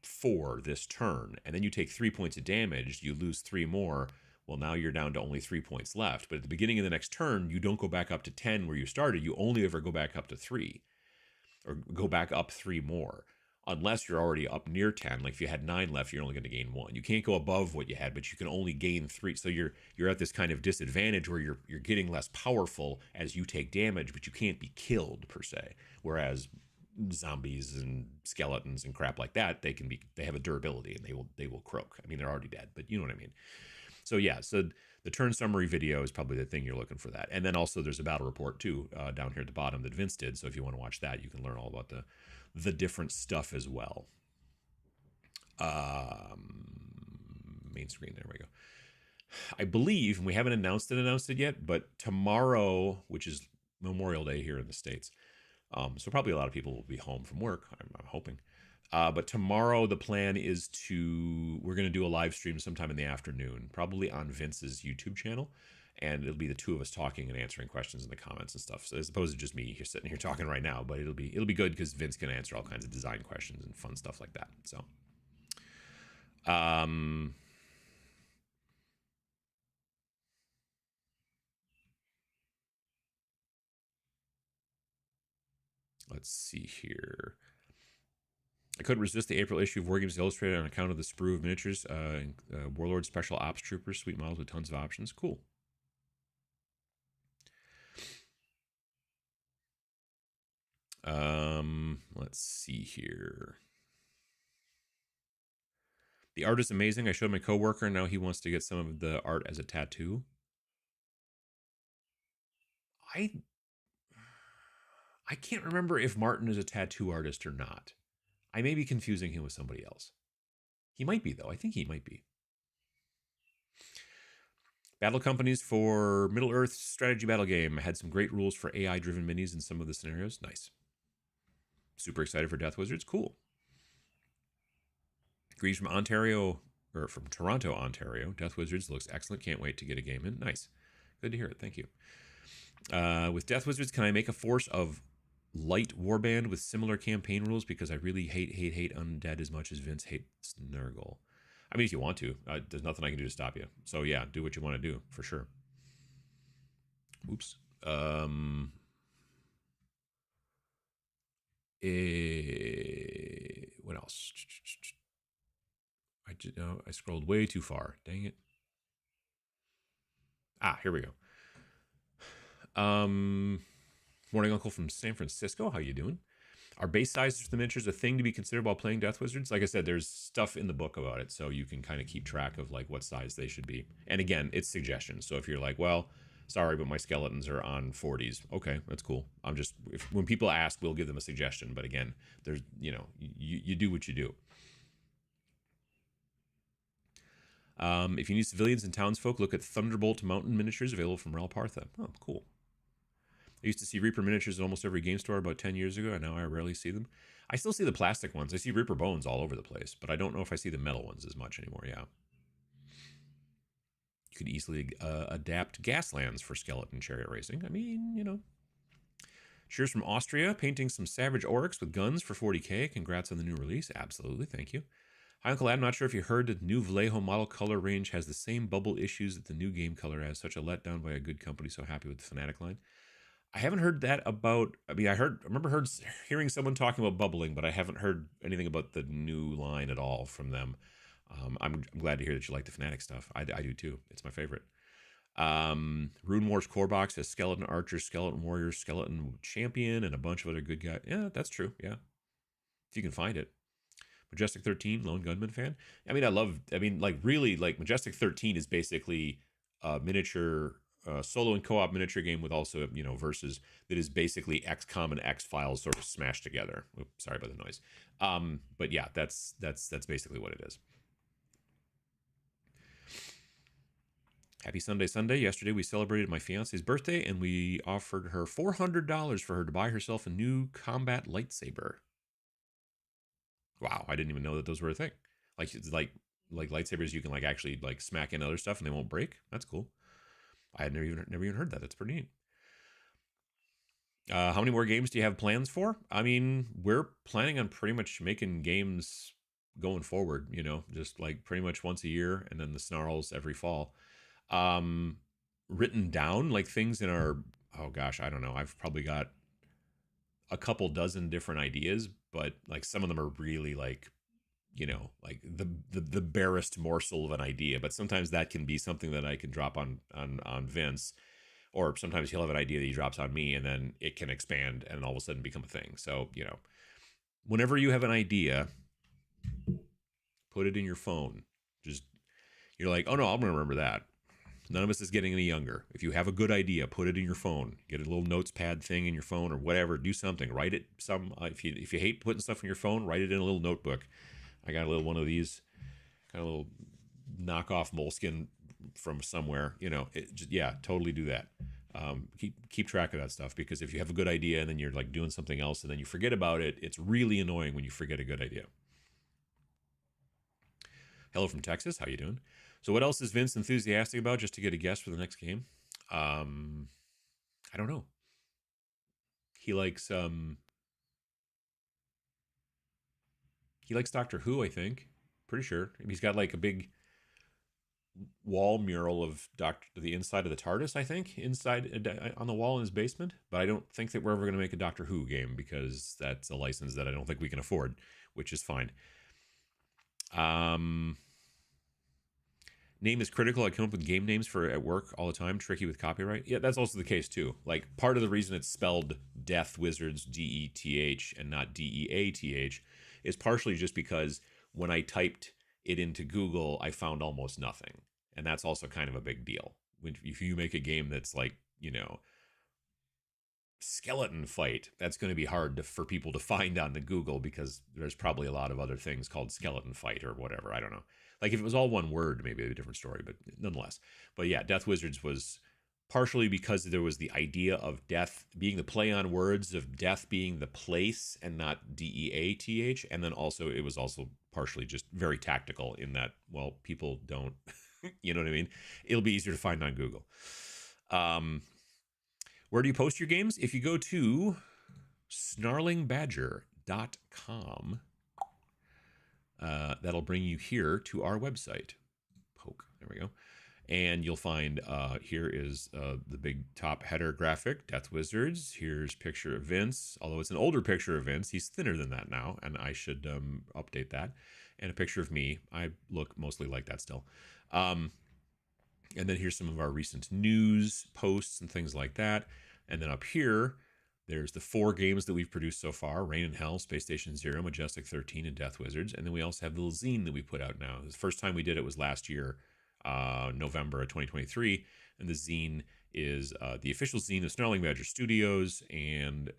4 this turn, and then you take 3 points of damage, you lose 3 more. Well, now you're down to only 3 points left. But at the beginning of the next turn, you don't go back up to 10 where you started. You only ever go back up to 3, or go back up 3 more, unless you're already up near 10. Like if you had 9 left, you're only going to gain 1. You can't go above what you had, but you can only gain 3. So you're at this kind of disadvantage where you're getting less powerful as you take damage, but you can't be killed per se. Whereas zombies and skeletons and crap like that, they have a durability, and they will croak. I mean, they're already dead, but you know what I mean. So yeah, so the turn summary video is probably the thing you're looking for that. And then also there's a battle report too, down here at the bottom that Vince did. So if you want to watch that, you can learn all about the different stuff as well. Main screen, there we go. I believe, and we haven't announced it yet, but tomorrow, which is Memorial Day here in the States, so probably a lot of people will be home from work, I'm hoping. But tomorrow the plan is we're going to do a live stream sometime in the afternoon, probably on Vince's YouTube channel. And it'll be the two of us talking and answering questions in the comments and stuff. So as opposed to just me here sitting here talking right now, but it'll be good because Vince can answer all kinds of design questions and fun stuff like that. So, let's see here. I couldn't resist the April issue of War Games Illustrated on account of the sprue of miniatures. Warlord Special Ops Troopers, sweet models with tons of options. Cool. Let's see here. The art is amazing. I showed my coworker, and now he wants to get some of the art as a tattoo. I can't remember if Martin is a tattoo artist or not. I may be confusing him with somebody else. He might be, though. I think he might be. Battle companies for Middle-earth strategy battle game had some great rules for AI-driven minis in some of the scenarios. Nice. Super excited for Death Wizards. Cool. Greetings from Ontario, or from Toronto, Ontario. Death Wizards looks excellent. Can't wait to get a game in. Nice. Good to hear it. Thank you. With Death Wizards, can I make a force of light warband with similar campaign rules? Because I really hate undead as much as Vince hates Nurgle. I mean, if you want to, there's nothing I can do to stop you. So yeah, do what you want to do for sure. Oops. What else? I scrolled way too far. Dang it. Here we go. Morning, Uncle from San Francisco. How you doing? Are base sizes for the miniatures a thing to be considered while playing Death Wizards? Like I said, there's stuff in the book about it, so you can kind of keep track of like what size they should be. And again, it's suggestions. So if you're like, well, sorry, but my skeletons are on 40s. Okay, that's cool. When people ask, we'll give them a suggestion. But again, there's, you do what you do. If you need civilians and townsfolk, look at Thunderbolt Mountain miniatures available from Ralpartha. Oh, cool. I used to see Reaper miniatures at almost every game store about 10 years ago, and now I rarely see them. I still see the plastic ones. I see Reaper bones all over the place, but I don't know if I see the metal ones as much anymore, yeah. You could easily adapt Gaslands for skeleton chariot racing. I mean, Cheers from Austria, painting some Savage Oryx with guns for 40k. Congrats on the new release. Absolutely, thank you. Hi, Uncle Ad. I'm not sure if you heard that new Vallejo model color range has the same bubble issues that the new game color has. Such a letdown by a good company. So happy with the Fnatic line. I haven't heard that about. I mean, I remember hearing someone talking about bubbling, but I haven't heard anything about the new line at all from them. I'm glad to hear that you like the Fnatic stuff. I do too. It's my favorite. Rune Wars core box has skeleton archer, skeleton warrior, skeleton champion, and a bunch of other good guys. Yeah, that's true. Yeah, if you can find it. Majestic 13, Lone Gunman fan. I mean, Majestic 13 is basically a miniature solo and co-op miniature game with also, versus that is basically XCOM and X-Files sort of smashed together. Oops, sorry about the noise. But yeah, that's basically what it is. Happy Sunday. Yesterday we celebrated my fiance's birthday and we offered her $400 for her to buy herself a new combat lightsaber. Wow, I didn't even know that those were a thing. It's like lightsabers you can actually smack in other stuff and they won't break. That's cool. I had never even heard that. That's pretty neat. How many more games do you have plans for? I mean, we're planning on pretty much making games going forward, just pretty much once a year and then the snarls every fall. Written down things in our, oh gosh, I don't know. I've probably got a couple dozen different ideas, but some of them are really the barest morsel of an idea. But sometimes that can be something that I can drop on Vince, or sometimes he'll have an idea that he drops on me and then it can expand and all of a sudden become a thing. So, whenever you have an idea, put it in your phone. You're like, oh no, I'm going to remember that. None of us is getting any younger. If you have a good idea, put it in your phone. Get a little notes pad thing in your phone or whatever. Do something. Write it. If you hate putting stuff in your phone, write it in a little notebook. I got a little one of these, kind of little knockoff moleskin from somewhere. Totally do that. Keep track of that stuff, because if you have a good idea and then you're doing something else and then you forget about it, it's really annoying when you forget a good idea. Hello from Texas. How you doing? So what else is Vince enthusiastic about, just to get a guess for the next game? I don't know. He likes Doctor Who, I think. Pretty sure. He's got a big wall mural of the inside of the TARDIS, I think, inside on the wall in his basement. But I don't think that we're ever going to make a Doctor Who game, because that's a license that I don't think we can afford, which is fine. Name is critical. I come up with game names for at work all the time. Tricky with copyright. Yeah, that's also the case too. Part of the reason it's spelled Death Wizards DETH and not DEATH is partially just because when I typed it into Google, I found almost nothing, and that's also kind of a big deal. If you make a game that's skeleton fight, that's going to be hard for people to find on the Google, because there's probably a lot of other things called skeleton fight or whatever. I don't know. If it was all one word, maybe a different story, but nonetheless. But yeah, Death Wizards was partially because there was the idea of death being the play on words of death being the place and not DEATH. And then also it was also partially just very tactical in that, well, people don't, you know what I mean? It'll be easier to find on Google. Where do you post your games? If you go to snarlingbadger.com, that'll bring you here to our website. Poke, there we go. And you'll find here is the big top header graphic, Death Wizards. Here's picture of Vince, although it's an older picture of Vince. He's thinner than that now, and I should update that. And a picture of me. I look mostly like that still. And then here's some of our recent news posts and things like that. And then up here, there's the 4 games that we've produced so far: Rain and Hell, Space Station Zero, Majestic 13, and Death Wizards. And then we also have the zine that we put out now. The first time we did it was last year, November of 2023, and the zine is the official zine of Snarling Badger Studios, and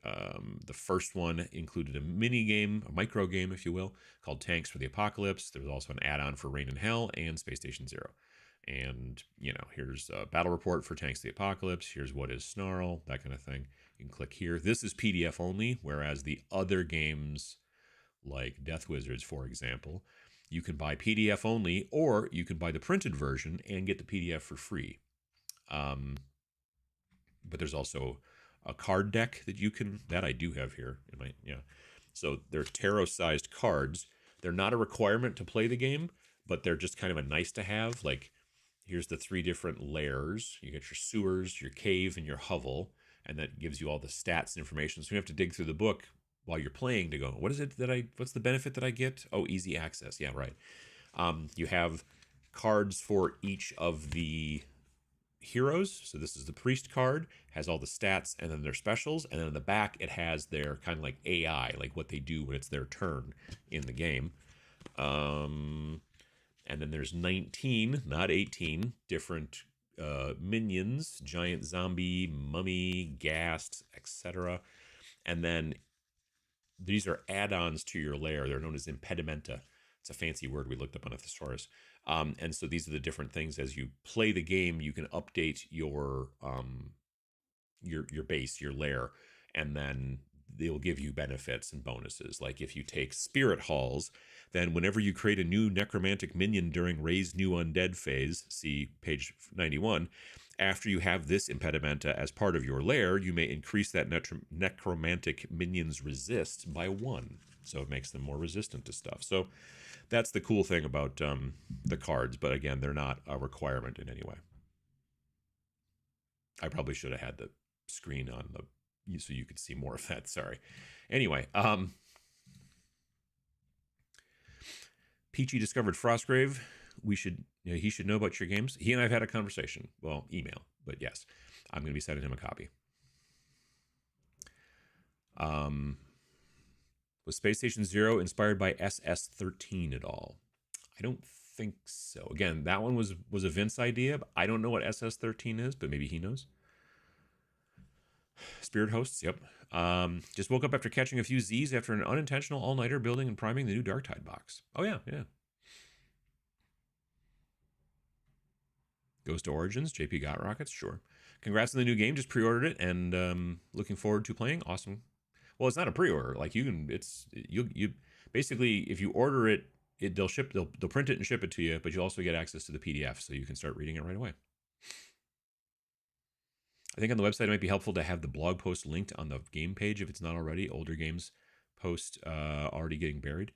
the first one included a mini game, a micro game if you will, called Tanks for the Apocalypse. There was also an add-on for Rain and Hell and Space Station Zero. And here's a battle report for Tanks for the Apocalypse. Here's what is Snarl, that kind of thing. You can click here. This is PDF only, whereas the other games like Death Wizards, for example, you can buy PDF only, or you can buy the printed version and get the PDF for free. But there's also a card deck that I do have here. So they're tarot-sized cards. They're not a requirement to play the game, but they're just kind of a nice to have. Like, here's the 3 different layers. You get your sewers, your cave, and your hovel, and that gives you all the stats and information. So you have to dig through the book while you're playing to go, what's the benefit that I get? Oh, easy access. Yeah, right. You have cards for each of the heroes. So this is the priest card, has all the stats and then their specials. And then in the back, it has their kind of like AI, like what they do when it's their turn in the game. And then there's 19, not 18, different minions, giant zombie, mummy, ghast, etc. And then these are add-ons to your lair. They're known as impedimenta. It's a fancy word we looked up on a thesaurus. And so these are the different things. As you play the game, you can update your base, your lair, and then they'll give you benefits and bonuses. Like if you take Spirit Halls, then whenever you create a new necromantic minion during Raise New Undead phase, see page 91, after you have this impedimenta as part of your lair, you may increase that necromantic minion's resist by 1. So it makes them more resistant to stuff. So that's the cool thing about the cards. But again, they're not a requirement in any way. I probably should have had the screen on so you could see more of that. Sorry. Anyway, Peachy discovered Frostgrave. He should know about your games. He and I have had a conversation. Well, email, but yes, I'm going to be sending him a copy. Was Space Station Zero inspired by SS-13 at all? I don't think so. Again, that one was a Vince idea. But I don't know what SS-13 is, but maybe he knows. Spirit Hosts, yep. Just woke up after catching a few Z's after an unintentional all-nighter building and priming the new Darktide box. Oh, yeah. Ghost Origins, JP Got Rockets, sure. Congrats on the new game. Just pre-ordered it and looking forward to playing. Awesome. Well, it's not a pre-order. Like you basically, if you order it, they'll print it and ship it to you, but you also get access to the PDF, so you can start reading it right away. I think on the website it might be helpful to have the blog post linked on the game page if it's not already. Older games post already getting buried.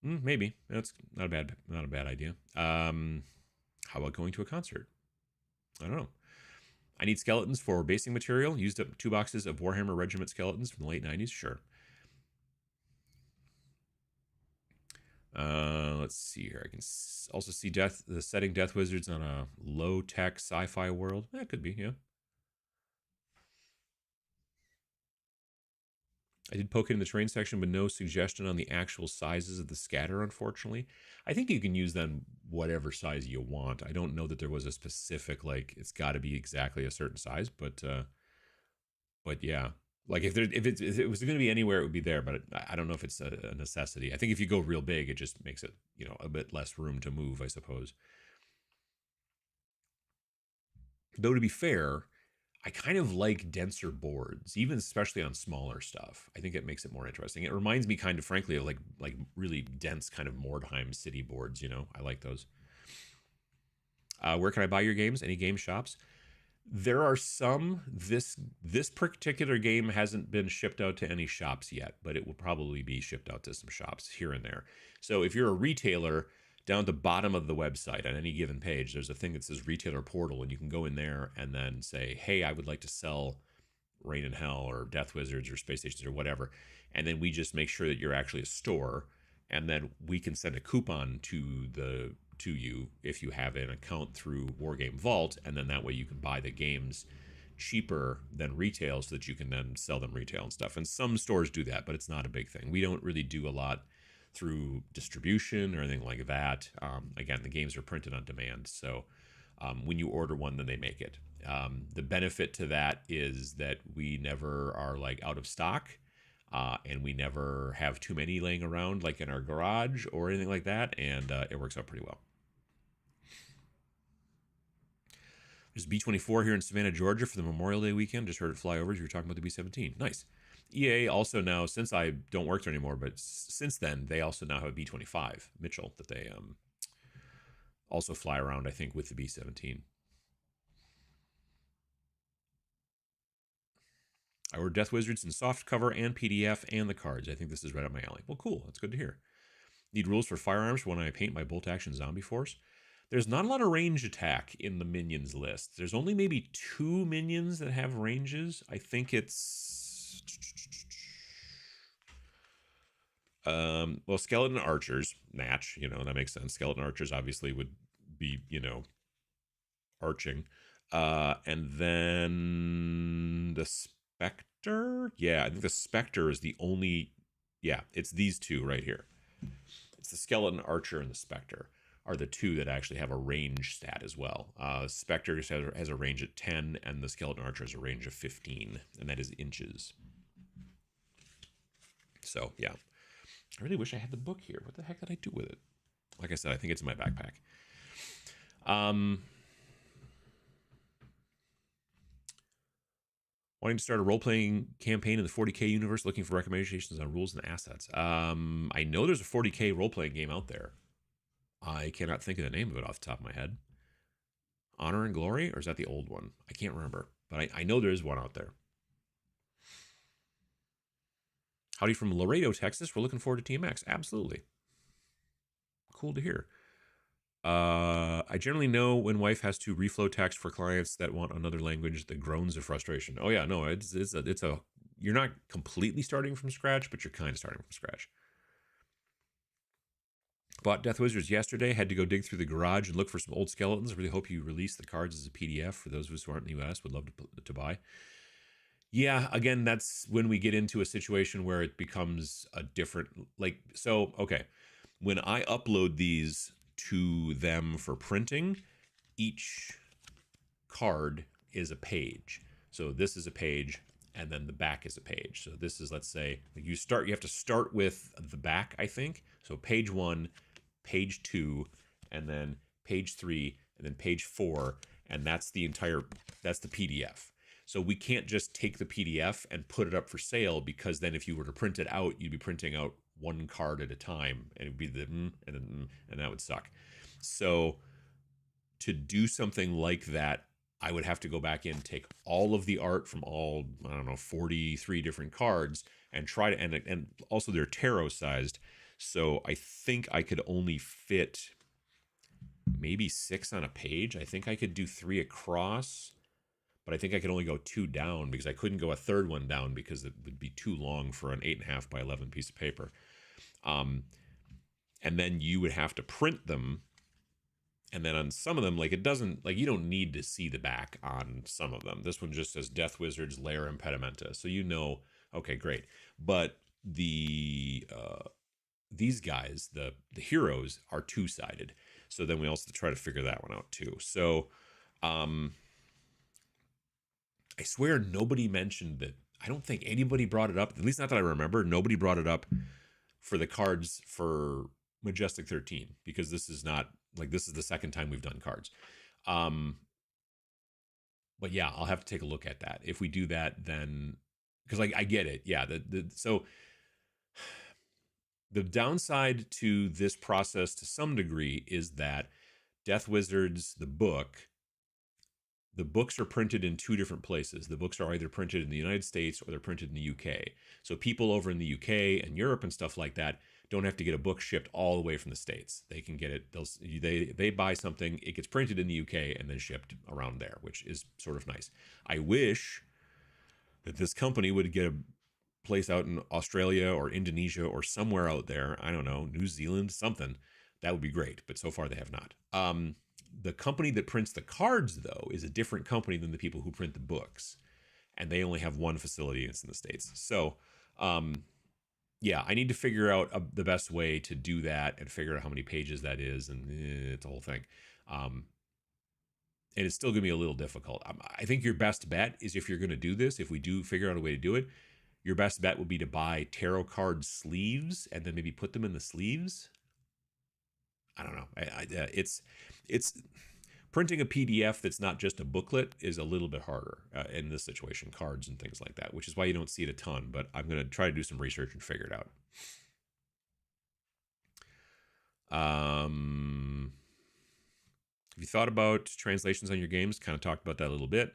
Maybe that's not a bad idea. How about going to a concert? I don't know. I need skeletons for basing material. Used up 2 boxes of Warhammer Regiment skeletons from the late 90s. Sure. Let's see here. I can also see the setting Death Wizards on a low-tech sci-fi world. That could be, yeah. I did poke it in the terrain section, but no suggestion on the actual sizes of the scatter, unfortunately. I think you can use them whatever size you want. I don't know that there was a specific, like, it's got to be exactly a certain size, but yeah. Like, if it was going to be anywhere, it would be there, but I don't know if it's a necessity. I think if you go real big, it just makes it, a bit less room to move, I suppose. Though, to be fair, I kind of like denser boards, even especially on smaller stuff. I think it makes it more interesting. It reminds me kind of frankly of like really dense kind of Mordheim city boards, you know. I like those. Where can I buy your games? Any game shops? There are some. This particular game hasn't been shipped out to any shops yet, but it will probably be shipped out to some shops here and there. So if you're a retailer, down at the bottom of the website on any given page, there's a thing that says retailer portal, and you can go in there and then say, hey, I would like to sell Rain and Hell or Death Wizards or Space Stations or whatever. And then we just make sure that you're actually a store, and then we can send a coupon to you if you have an account through Wargame Vault, and then that way you can buy the games cheaper than retail so that you can then sell them retail and stuff. And some stores do that, but it's not a big thing. We don't really do a lot through distribution or anything like that. Again, the games are printed on demand, so when you order one, then they make it. The benefit to that is that we never are like out of stock, and we never have too many laying around like in our garage or anything like that, and it works out pretty well. There's B-24 here in Savannah, Georgia for the Memorial Day weekend. Just heard it fly over as you were talking about the B-17. Nice. EA also now, since I don't work there anymore, but since then, they also now have a B-25 Mitchell that they also fly around, I think, with the B-17. I ordered Death Wizards in soft cover and PDF and the cards. I think this is right up my alley. Well, cool. That's good to hear. Need rules for firearms when I paint my bolt action zombie force. There's not a lot of range attack in the minions list. There's only maybe 2 minions that have ranges. I think it's well, skeleton archers match, you know, that makes sense. Skeleton archers obviously would be, you know, arching. And then the Spectre, yeah, I think the Spectre is the only, yeah, it's these two right here. It's the skeleton archer and the Spectre are the two that actually have a range stat as well. Spectre has a range at 10, and the skeleton archer has a range of 15, and that is inches. So yeah, I really wish I had the book here. What the heck did I do with it? Like I said, I think it's in my backpack. Wanting to start a role-playing campaign in the 40K universe, looking for recommendations on rules and assets. I know there's a 40K role-playing game out there. I cannot think of the name of it off the top of my head. Honor and Glory? Or is that the old one? I can't remember. But I know there is one out there. Howdy from Laredo, Texas. We're looking forward to TMX. Absolutely. Cool to hear. I generally know when wife has to reflow text for clients that want another language, the groans of frustration. Oh yeah, no, it's a you're not completely starting from scratch, but you're kind of starting from scratch. Bought Death Wizards yesterday. Had to go dig through the garage and look for some old skeletons. Really hope you release the cards as a PDF for those of us who aren't in the US. Would love to buy. Yeah, again, that's when we get into a situation where it becomes a different, like, so, okay. When I upload these to them for printing, each card is a page. So this is a page, and then the back is a page. So this is, let's say, like you have to start with the back, I think. So page 1, page 2, and then page 3, and then page 4, and that's the PDF. So we can't just take the PDF and put it up for sale, because then if you were to print it out, you'd be printing out one card at a time, and it'd be and that would suck. So to do something like that, I would have to go back in, take all of the art from all, I don't know, 43 different cards, and try to, and also they're tarot sized. So I think I could only fit maybe 6 on a page. I think I could do 3 across, but I think I could only go 2 down, because I couldn't go a third one down because it would be too long for an 8.5 by 11 piece of paper. And then you would have to print them. And then on some of them, like, it doesn't, like, you don't need to see the back on some of them. This one just says Death Wizards Lair Impedimenta. So you know, okay, great. But these guys, the heroes, are 2-sided. So then we also try to figure that one out too. So I swear nobody mentioned that. I don't think anybody brought it up, at least not that I remember. Nobody brought it up for the cards for Majestic 13, because this is not, like, this is the second time we've done cards. But yeah, I'll have to take a look at that. If we do that, then because like I get it. Yeah. So the downside to this process to some degree is that Death Wizards, the books are printed in two different places. The books are either printed in the United States or they're printed in the UK. So people over in the UK and Europe and stuff like that don't have to get a book shipped all the way from the States. They can get it. They buy something. It gets printed in the UK and then shipped around there, which is sort of nice. I wish that this company would get a place out in Australia or Indonesia or somewhere out there. I don't know, New Zealand, something. That would be great. But so far they have not. The company that prints the cards, though, is a different company than the people who print the books. And they only have one facility, and it's in the States. So, yeah, I need to figure out the best way to do that and figure out how many pages that is. And it's a whole thing. And it's still going to be a little difficult. I think your best bet is if you're going to do this, if we do figure out a way to do it, your best bet would be to buy tarot card sleeves and then maybe put them in the sleeves. I don't know. It's printing a PDF that's not just a booklet is a little bit harder in this situation, cards and things like that, which is why you don't see it a ton. But I'm going to try to do some research and figure it out. Have you thought about translations on your games? Kind of talked about that a little bit.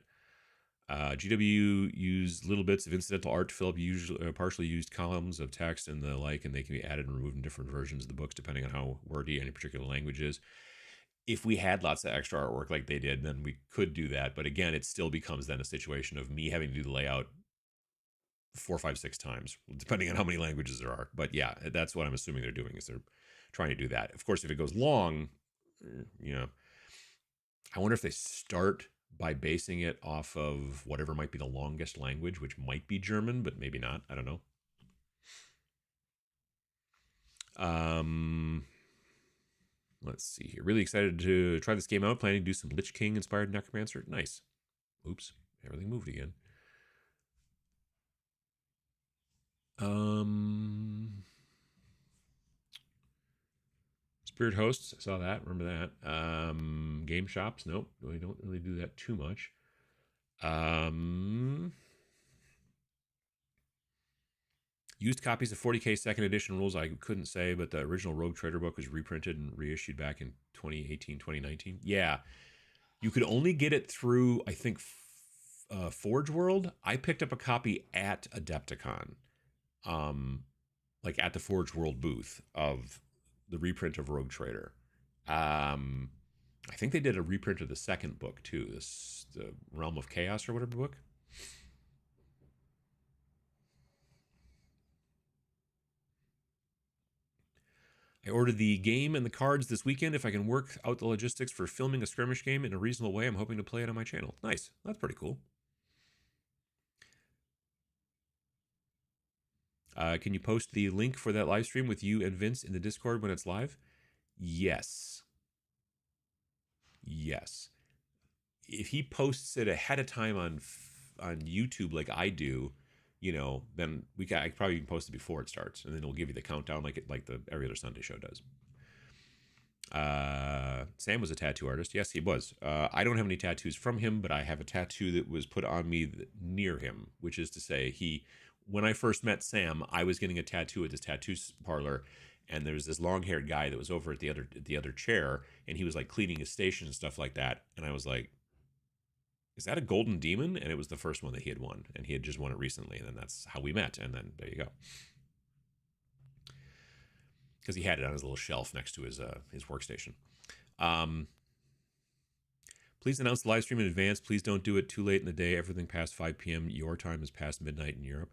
GW use little bits of incidental art to fill up usually partially used columns of text and the like, and they can be added and removed in different versions of the books depending on how wordy any particular language is. If we had lots of extra artwork like they did, then we could do that. But again, it still becomes then a situation of me having to do the layout 4, 5, 6 times, depending on how many languages there are. But yeah, that's what I'm assuming they're doing, is they're trying to do that. Of course, if it goes long, I wonder if they start by basing it off of whatever might be the longest language, which might be German, but maybe not. I don't know. Let's see here. Really excited to try this game out. Planning to do some Lich King inspired Necromancer. Nice. Oops. Everything moved again. Spirit Hosts. I saw that. Remember that. Game shops. Nope. We don't really do that too much. Used copies of 40K second edition rules, I couldn't say, but the original Rogue Trader book was reprinted and reissued back in 2018, 2019. Yeah. You could only get it through, I think, Forge World. I picked up a copy at Adepticon, like at the Forge World booth of the reprint of Rogue Trader. I think they did a reprint of the second book, too, the Realm of Chaos or whatever book. I ordered the game and the cards this weekend. If I can work out the logistics for filming a skirmish game in a reasonable way, I'm hoping to play it on my channel. Nice. That's pretty cool. Can you post the link for that live stream with you and Vince in the Discord when it's live? Yes. Yes. If he posts it ahead of time on YouTube like I do, then I probably can post it before it starts, and then it'll give you the countdown like the every other Sunday show does. Sam was a tattoo artist. Yes, he was. I don't have any tattoos from him, but I have a tattoo that was put on me near him, which is to say, when I first met Sam, I was getting a tattoo at this tattoo parlor, and there was this long-haired guy that was over at the other chair, and he was like cleaning his station and stuff like that, and I was like, is that a golden demon? And it was the first one that he had won, and he had just won it recently, and then that's how we met, and then there you go. Because he had it on his little shelf next to his workstation. Please announce the live stream in advance. Please don't do it too late in the day. Everything past 5 p.m. your time is past midnight in Europe.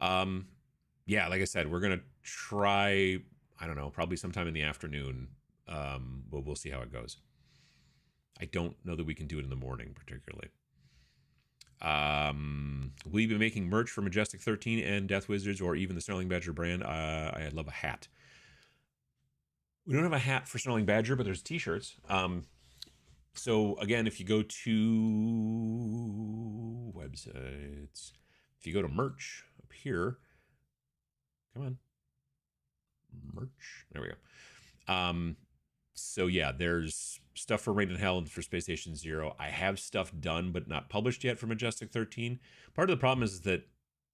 Yeah, like I said, we're going to try, I don't know, probably sometime in the afternoon. But we'll see how it goes. I don't know that we can do it in the morning particularly. Will you be making merch for Majestic 13 and Death Wizards or even the Snarling Badger brand? I'd love a hat. We don't have a hat for Snarling Badger, but there's t-shirts. So again, if you go to websites, if you go to merch up here, come on, merch. There we go. So yeah, there's stuff for Rain in Hell and for Space Station Zero. I have stuff done but not published yet for Majestic 13. Part of the problem is that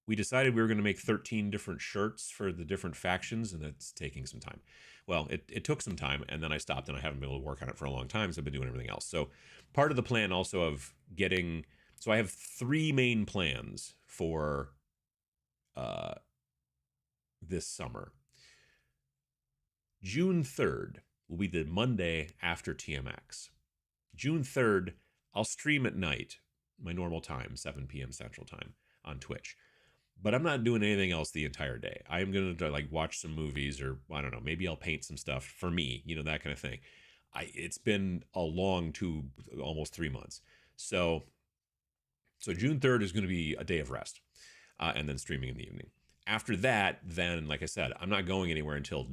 we decided we were going to make 13 different shirts for the different factions, and that's taking some time. Well, it took some time, and then I stopped, and I haven't been able to work on it for a long time, so I've been doing everything else. So part of the plan also of getting... So I have 3 main plans for this summer. June 3rd will be the Monday after TMX. June 3rd, I'll stream at night, my normal time, 7 p.m. Central Time on Twitch. But I'm not doing anything else the entire day. I'm going to like watch some movies, or I don't know, maybe I'll paint some stuff for me, you know, that kind of thing. It's been a long almost 3 months. So June 3rd is going to be a day of rest, and then streaming in the evening. After that, then, like I said, I'm not going anywhere until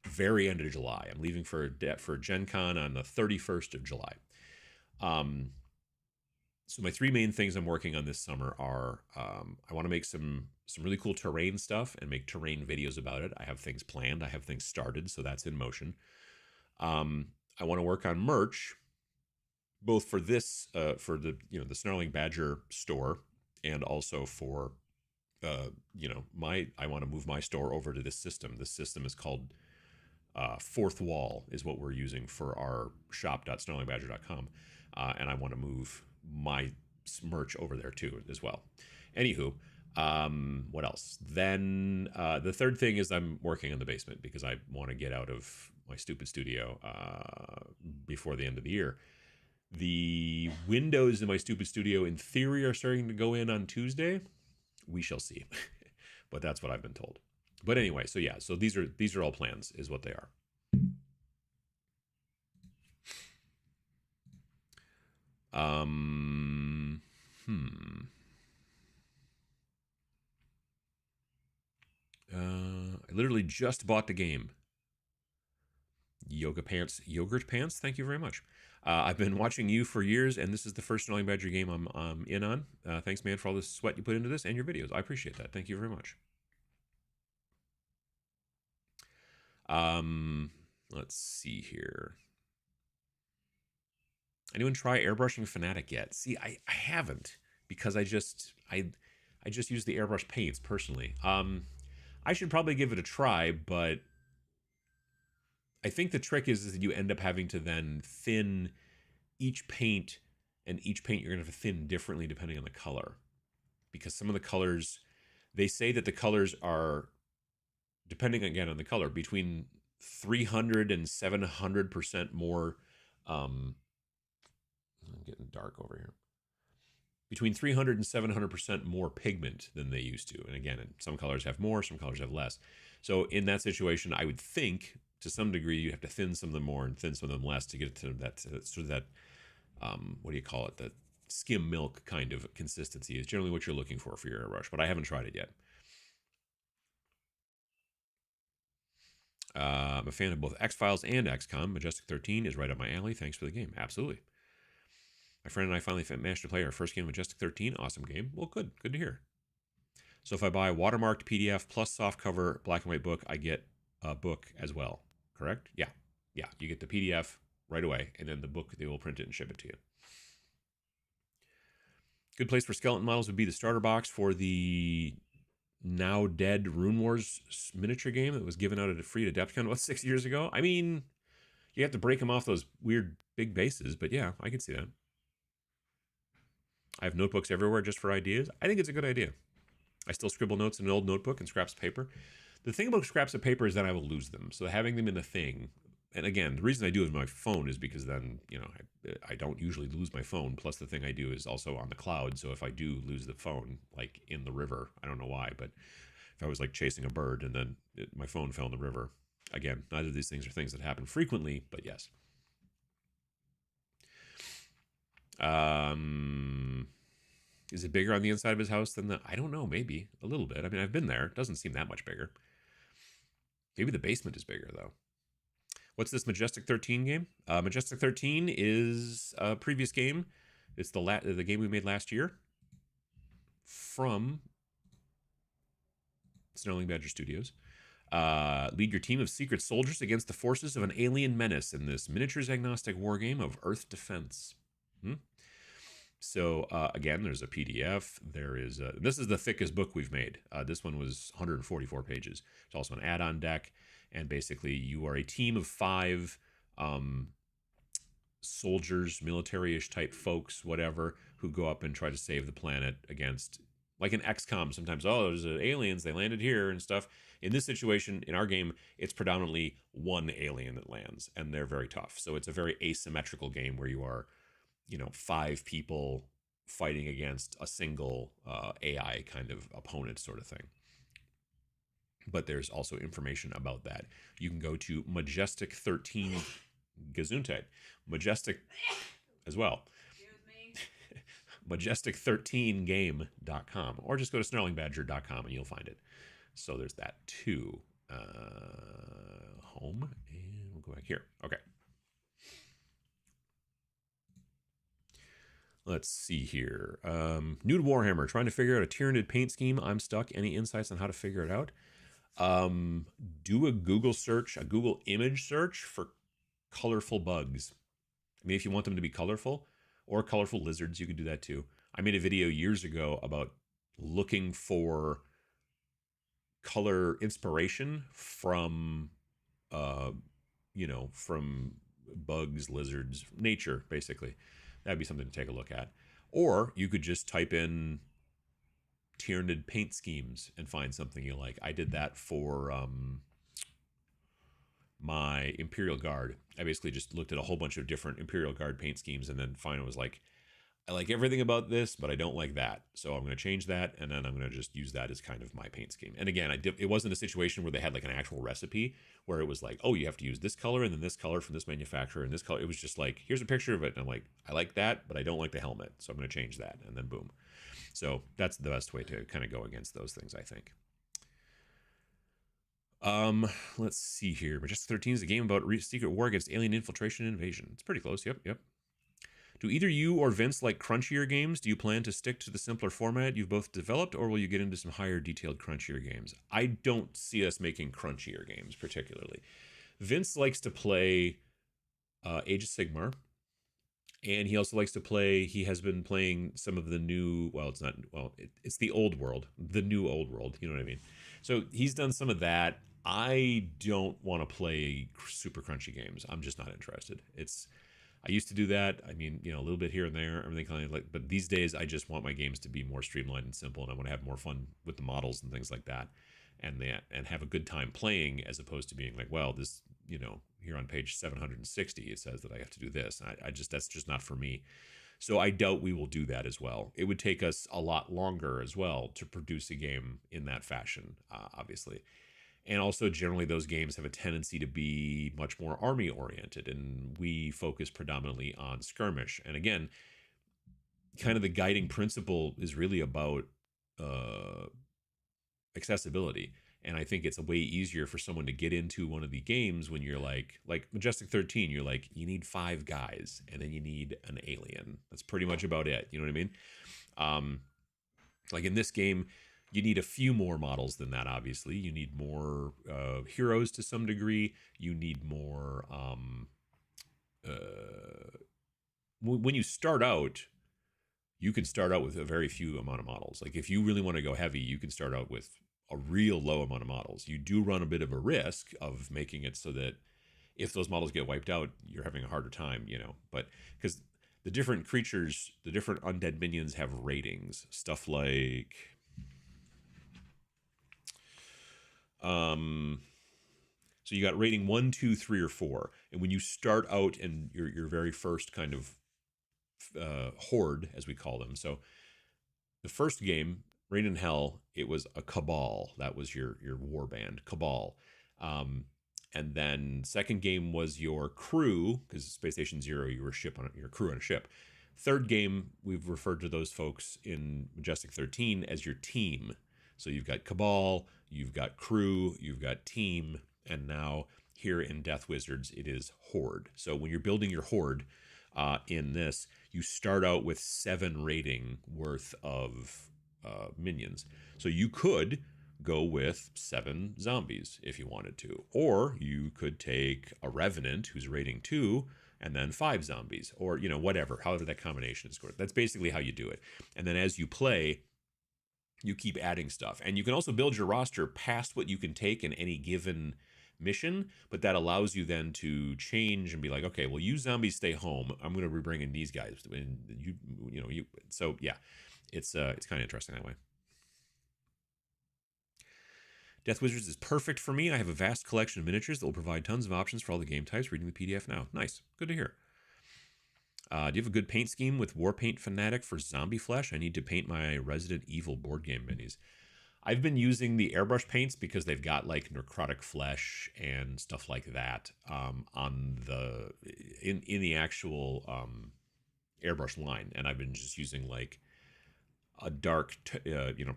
very end of July. I'm leaving for Gen Con on the 31st of July. So my 3 main things I'm working on this summer are, I want to make some really cool terrain stuff and make terrain videos about it. I have things planned. I have things started, so that's in motion. I want to work on merch, both for this, for the the Snarling Badger store, and also for I want to move my store over to this system. This system is called Fourth Wall, is what we're using for our shop.snarlingbadger.com, and I want to move my merch over there too as well. Anywho, what else? Then the third thing is I'm working on the basement because I want to get out of my stupid studio before the end of the year. The windows in my stupid studio, in theory, are starting to go in on Tuesday. We shall see. But that's what I've been told. But anyway, so yeah, so these are all plans, is what they are. I literally just bought the game. Yogurt pants. Thank you very much. I've been watching you for years, and this is the first Snarling Badger game I'm in on. Thanks, man, for all the sweat you put into this and your videos. I appreciate that. Thank you very much. Let's see here. Anyone try airbrushing Fanatic yet? See, I haven't, because I just use the airbrush paints personally. I should probably give it a try, but I think the trick is that you end up having to then thin each paint, and each paint you're going to have to thin differently depending on the color. Because some of the colors, they say that the colors are, depending again on the color, between 300 and 700% more, I'm getting dark over here. Between 300 and 700% more pigment than they used to. And again, some colors have more, some colors have less. So in that situation, I would think, to some degree, you have to thin some of them more and thin some of them less to get to that sort of that, what do you call it? That skim milk kind of consistency is generally what you're looking for your airbrush, but I haven't tried it yet. I'm a fan of both X-Files and XCOM. Majestic 13 is right up my alley. Thanks for the game. Absolutely. My friend and I finally managed to play our first game, Majestic 13. Awesome game. Well, good. Good to hear. So if I buy watermarked PDF plus softcover black and white book, I get a book as well. Correct? Yeah. Yeah. You get the PDF right away, and then the book, they will print it and ship it to you. Good place for skeleton models would be the starter box for the now dead Rune Wars miniature game that was given out at a free at Adepticon about 6 years ago. I mean, you have to break them off those weird big bases, but yeah, I can see that. I have notebooks everywhere just for ideas. I think it's a good idea. I still scribble notes in an old notebook and scraps of paper. The thing about scraps of paper is that I will lose them. So having them in a thing, and again, the reason I do it with my phone is because then, I don't usually lose my phone. Plus the thing I do is also on the cloud. So if I do lose the phone, like in the river, I don't know why, but if I was like chasing a bird and then my phone fell in the river, again, neither of these things are things that happen frequently, but yes. Is it bigger on the inside of his house than I don't know, maybe a little bit. I mean, I've been there. It doesn't seem that much bigger. Maybe the basement is bigger though. What's this Majestic 13 game? Majestic 13 is a previous game. It's the game we made last year from Snarling Badger Studios. Lead your team of secret soldiers against the forces of an alien menace in this miniatures agnostic wargame of Earth defense. So again, there's a PDF. There is this is the thickest book we've made. This one was 144 pages. It's also an add-on deck, and basically you are a team of 5 soldiers, military-ish type folks, whatever, who go up and try to save the planet against, like in XCOM, sometimes, oh, there's aliens, they landed here and stuff. In this situation, in our game, it's predominantly one alien that lands, and they're very tough. So it's a very asymmetrical game where you are, 5 people fighting against a single AI kind of opponent sort of thing. But there's also information about that. You can go to Majestic 13 Gesundheit. Majestic as well. Majestic13game.com, or just go to snarlingbadger.com and you'll find it. So there's that too. Home, and we'll go back here. Okay. Let's see here. New to Warhammer, trying to figure out a Tyranid paint scheme. I'm stuck. Any insights on how to figure it out? Do a Google search, a Google image search for colorful bugs. I mean, if you want them to be colorful, or colorful lizards, you could do that too. I made a video years ago about looking for color inspiration from, from bugs, lizards, nature, basically. That'd be something to take a look at. Or you could just type in Tyranid paint schemes and find something you like. I did that for my Imperial Guard. I basically just looked at a whole bunch of different Imperial Guard paint schemes and then finally was like, I like everything about this, but I don't like that. So I'm going to change that, and then I'm going to just use that as kind of my paint scheme. And again, it wasn't a situation where they had like an actual recipe where it was like, oh, you have to use this color and then this color from this manufacturer and this color. It was just like, here's a picture of it. And I'm like, I like that, but I don't like the helmet. So I'm going to change that, and then boom. So that's the best way to kind of go against those things, I think. Let's see here. Majestic 13 is a game about secret war against alien infiltration and invasion. It's pretty close. Yep. Do either you or Vince like crunchier games? Do you plan to stick to the simpler format you've both developed, or will you get into some higher detailed crunchier games? I don't see us making crunchier games particularly. Vince likes to play Age of Sigmar, and he also likes to play, he has been playing some of the new, it's the old world, the new old world, you know what I mean? So he's done some of that. I don't want to play super crunchy games. I'm just not interested. I used to do that. I mean, a little bit here and there, everything kind of like, but these days I just want my games to be more streamlined and simple, and I want to have more fun with the models and things like that, and have a good time playing, as opposed to being like, well, this, here on page 760 it says that I have to do this. And that's just not for me. So I doubt we will do that as well. It would take us a lot longer as well to produce a game in that fashion, obviously. And also, generally, those games have a tendency to be much more army-oriented, and we focus predominantly on skirmish. And again, kind of the guiding principle is really about accessibility. And I think it's a way easier for someone to get into one of the games when you're like Majestic 13, you're like, you need 5 guys, and then you need an alien. That's pretty much about it. You know what I mean? Like in this game, you need a few more models than that, obviously. You need more heroes to some degree. You need more... when you start out, you can start out with a very few amount of models. Like if you really want to go heavy, you can start out with a real low amount of models. You do run a bit of a risk of making it so that if those models get wiped out, you're having a harder time, But because the different creatures, the different undead minions have ratings. Stuff like... so you got rating 1, 2, 3, or 4. And when you start out in your very first kind of horde, as we call them. So the first game, Rain in Hell, it was a cabal. That was your war band, cabal. And then second game was your crew, because Space Station Zero, you were your crew on a ship. Third game, we've referred to those folks in Majestic 13 as your team. So you've got cabal, you've got crew, you've got team, and now here in Death Wizards, it is horde. So when you're building your horde in this, you start out with 7 rating worth of minions. So you could go with 7 zombies if you wanted to. Or you could take a revenant who's rating 2 and then 5 zombies, or, you know, whatever, however that combination is scored. That's basically how you do it. And then as you play, you keep adding stuff. And you can also build your roster past what you can take in any given mission, but that allows you then to change and be like, okay, well, you zombies stay home. I'm going to be bringing these guys. And you. So yeah, it's kind of interesting that way. Death Wizards is perfect for me. I have a vast collection of miniatures that will provide tons of options for all the game types. Reading the PDF now. Nice. Good to hear. Do you have a good paint scheme with Warpaint Fanatic for Zombie Flesh? I need to paint my Resident Evil board game minis. I've been using the airbrush paints because they've got like necrotic flesh and stuff like that on the in the actual airbrush line, and I've been just using like a dark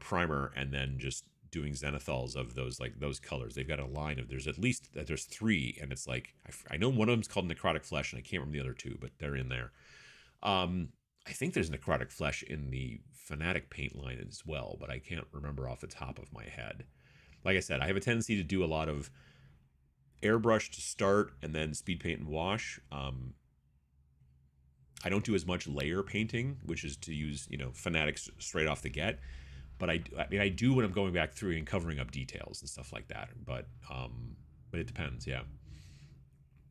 primer and then just doing zenithals of those, like those colors. They've got a line of there's 3, and it's like I know one of them's called necrotic flesh, and I can't remember the other 2, but they're in there. I think there's necrotic flesh in the Fanatic paint line as well, but I can't remember off the top of my head. Like I said, I have a tendency to do a lot of airbrush to start and then speed paint and wash. I don't do as much layer painting, which is to use, Fanatics straight off the get. But I do when I'm going back through and covering up details and stuff like that. But it depends, yeah.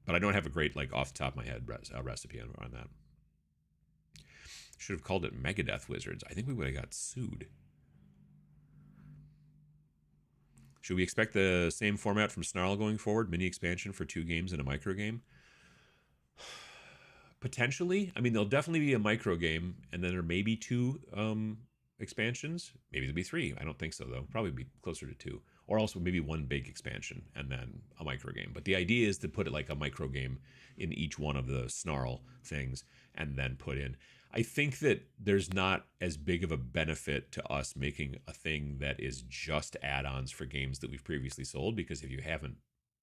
But I don't have a great, like, off the top of my head recipe on that. Should have called it Megadeth Wizards. I think we would have got sued. Should we expect the same format from Snarl going forward? Mini expansion for 2 games and a micro game? Potentially. I mean, there'll definitely be a micro game, and then there may be 2 expansions. Maybe there'll be 3. I don't think so, though. Probably be closer to 2. Or also maybe 1 big expansion and then a micro game. But the idea is to put it like a micro game in each one of the Snarl things and then put in. I think that there's not as big of a benefit to us making a thing that is just add-ons for games that we've previously sold, because if you haven't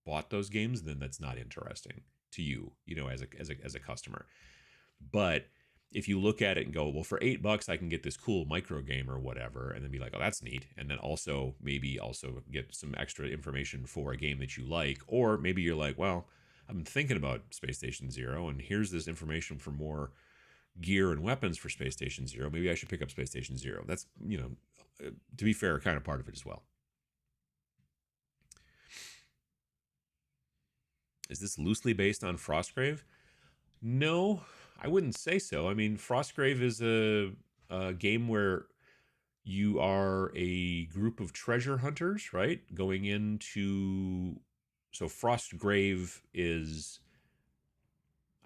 bought those games, then that's not interesting to you, as a customer. But if you look at it and go, well, for $8 I can get this cool micro game or whatever, and then be like, oh, that's neat, and then also maybe get some extra information for a game that you like, or maybe you're like, well, I've been thinking about Space Station Zero, and here's this information for more gear and weapons for Space Station Zero. Maybe I should pick up Space Station Zero. That's, to be fair, kind of part of it as well. Is this loosely based on Frostgrave? No, I wouldn't say so. I mean, Frostgrave is a game where you are a group of treasure hunters, right? Going into... So Frostgrave is...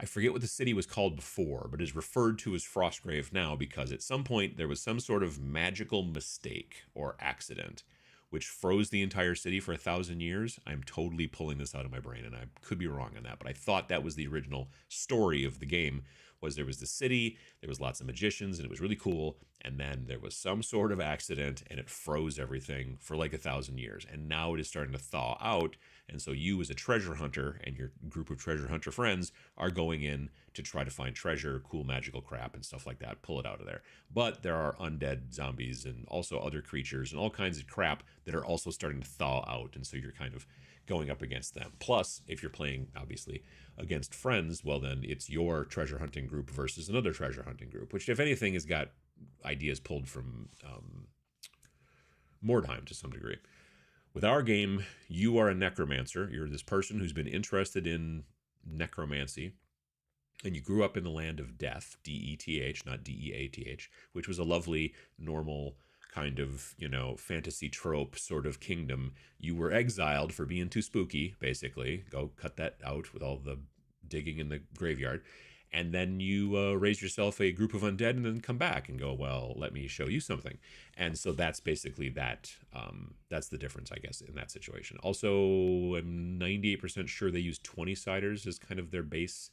I forget what the city was called before, but is referred to as Frostgrave now because at some point there was some sort of magical mistake or accident which froze the entire city for 1,000 years. I'm totally pulling this out of my brain, and I could be wrong on that, but I thought that was the original story of the game, was there was the city, there was lots of magicians, and it was really cool, and then there was some sort of accident, and it froze everything for like 1,000 years, and now it is starting to thaw out, and so you as a treasure hunter and your group of treasure hunter friends are going in to try to find treasure, cool magical crap and stuff like that, pull it out of there. But there are undead zombies and also other creatures and all kinds of crap that are also starting to thaw out, and so you're kind of going up against them. Plus, if you're playing, obviously, against friends, well, then it's your treasure hunting group versus another treasure hunting group, which, if anything, has got ideas pulled from Mordheim to some degree. With our game, you are a necromancer. You're this person who's been interested in necromancy, and you grew up in the land of Deth, D-E-T-H, not D-E-A-T-H, which was a lovely, normal kind of, fantasy trope sort of kingdom. You were exiled for being too spooky, basically. Go cut that out with all the digging in the graveyard. And then you raise yourself a group of undead and then come back and go, well, let me show you something. And so that's basically that. That's the difference, I guess, in that situation. Also, I'm 98% sure they use 20-siders as kind of their base,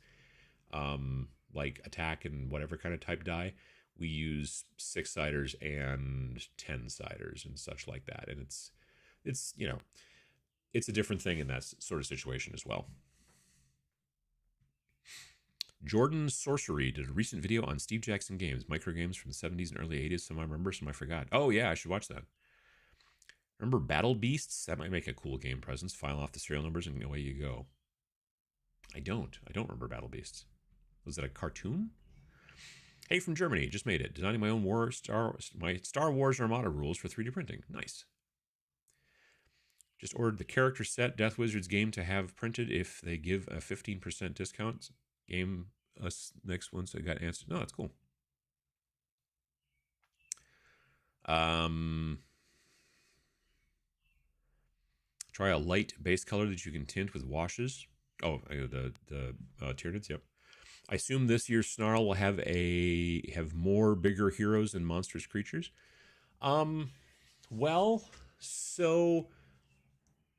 like attack and whatever kind of type die. We use 6-siders and 10-siders and such like that. And it's it's a different thing in that sort of situation as well. Jordan Sorcery did a recent video on Steve Jackson games, micro games from the 70s and early 80s. Some I remember, some I forgot. Oh, yeah, I should watch that. Remember Battle Beasts? That might make a cool game presence. File off the serial numbers and away you go. I don't remember Battle Beasts. Was it a cartoon? Hey, from Germany, just made it. Designing my own my Star Wars Armada rules for 3D printing. Nice. Just ordered the character set Death Wizard's game to have printed if they give a 15% discount. Game us next one, so I got answered. No, that's cool. Try a light base color that you can tint with washes. Oh, the Tyranids, yep. I assume this year's Snarl will have more bigger heroes and monstrous creatures. Well, so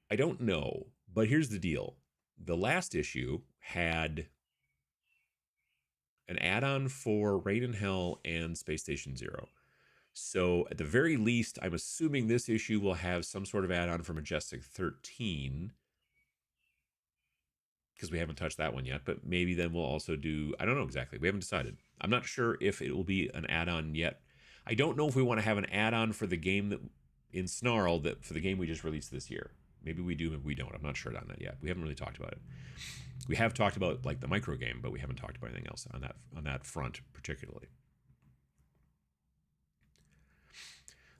I don't know, but here's the deal. The last issue had an add-on for Raid in Hell and Space Station Zero. So at the very least, I'm assuming this issue will have some sort of add-on for Majestic 13, because we haven't touched that one yet, but maybe then we'll also do, I don't know exactly. We haven't decided. I'm not sure if it will be an add-on yet. I don't know if we want to have an add-on for the game that in Snarl that for the game we just released this year. Maybe we do, maybe we don't. I'm not sure on that yet. We haven't really talked about it. We have talked about like the micro game, but we haven't talked about anything else on that front particularly.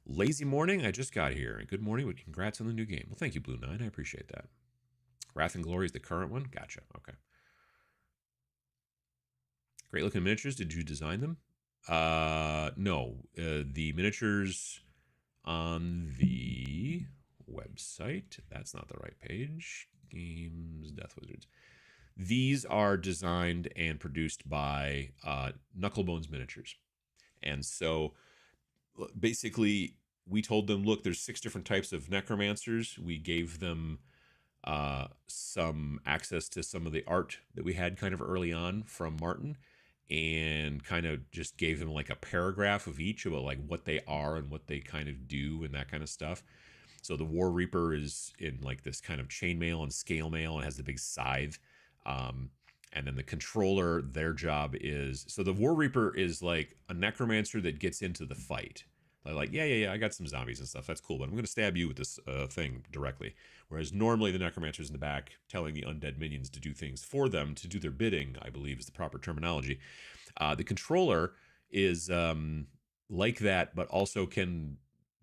Lazy morning, I just got here. Good morning, but congrats on the new game. Well, thank you, Blue Nine. I appreciate that. Wrath and Glory is the current one? Gotcha. Okay. Great looking miniatures. Did you design them? No. The miniatures on the website. That's not the right page. Games, Death Wizards. These are designed and produced by Knucklebones Miniatures. And so basically we told them, look, there's 6 different types of necromancers. We gave them some access to some of the art that we had kind of early on from Martin, and kind of just gave them like a paragraph of each about like what they are and what they kind of do and that kind of stuff. So the War Reaper is in like this kind of chainmail and scale mail and has the big scythe. And then the controller, their job is, so the War Reaper is like a necromancer that gets into the fight. They're like, yeah, I got some zombies and stuff. That's cool, but I'm going to stab you with this thing directly. Whereas normally the necromancer's in the back telling the undead minions to do things for them, to do their bidding, I believe is the proper terminology. The controller is like that, but also can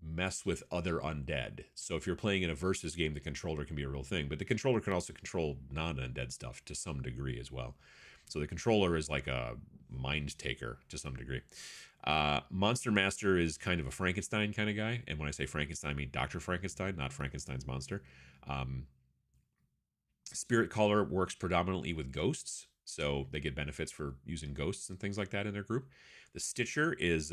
mess with other undead. So if you're playing in a versus game, the controller can be a real thing, but the controller can also control non-undead stuff to some degree as well. So the controller is like a mind taker to some degree. Monster Master is kind of a Frankenstein kind of guy, and when I say Frankenstein, I mean Dr. Frankenstein, not Frankenstein's monster. Spirit Caller works predominantly with ghosts, so they get benefits for using ghosts and things like that in their group. The Stitcher is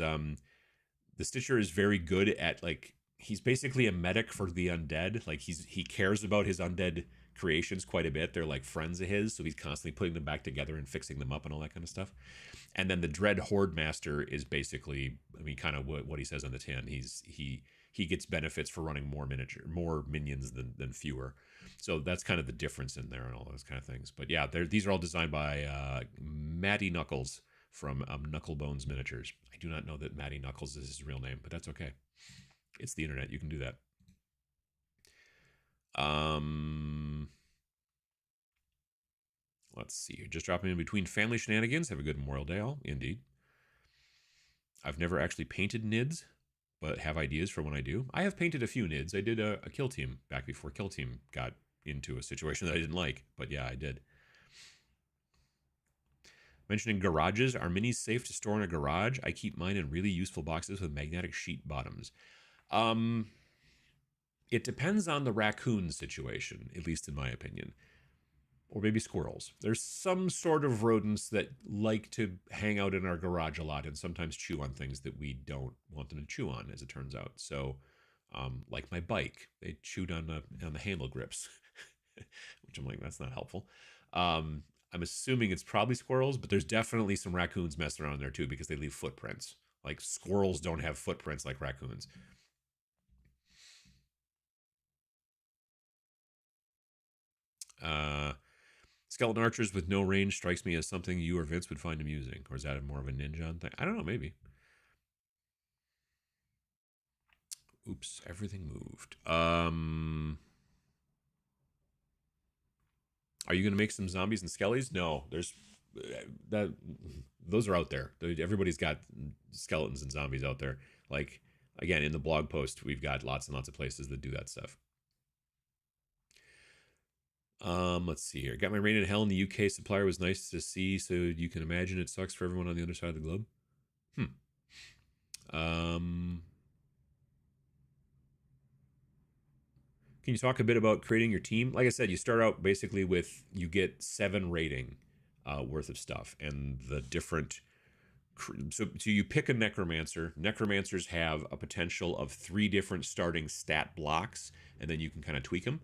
very good at, like, he's basically a medic for the undead. Like he cares about his undead creations quite a bit. They're like friends of his, so he's constantly putting them back together and fixing them up and all that kind of stuff. And then the Dread Horde Master is basically, I mean, kind of what he says on the tin. He gets benefits for running more minions than fewer. So that's kind of the difference in there and all those kind of things. But yeah, these are all designed by Matty Knuckles from Knucklebones Miniatures. I do not know that Matty Knuckles is his real name, but that's okay. It's the internet. You can do that. Let's see. Just dropping in between family shenanigans. Have a good Memorial Day, all. Indeed. I've never actually painted NIDs, but have ideas for when I do. I have painted a few NIDs. I did a Kill Team back before Kill Team got into a situation that I didn't like, but yeah, I did. Mentioning garages, are minis safe to store in a garage? I keep mine in really useful boxes with magnetic sheet bottoms. It depends on the raccoon situation, at least in my opinion. Or maybe squirrels. There's some sort of rodents that like to hang out in our garage a lot and sometimes chew on things that we don't want them to chew on, as it turns out. So, like my bike, they chewed on the handle grips, which I'm like, that's not helpful. I'm assuming it's probably squirrels, but there's definitely some raccoons messing around there too because they leave footprints. Like squirrels don't have footprints like raccoons. Skeleton archers with no range strikes me as something you or Vince would find amusing. Or is that more of a ninja thing? I don't know, maybe. Oops, everything moved. Are you going to make some zombies and skellies? No, there's that. Those are out there. Everybody's got skeletons and zombies out there. Like, again, in the blog post, we've got lots and lots of places that do that stuff. Let's see here. Got my rain in hell in the UK supplier. Was nice to see. So you can imagine it sucks for everyone on the other side of the globe. Can you talk a bit about creating your team? Like I said, you start out basically with, you get 7 rating worth of stuff, and the different. So you pick a necromancer. Necromancers have a potential of 3 different starting stat blocks, and then you can kind of tweak them.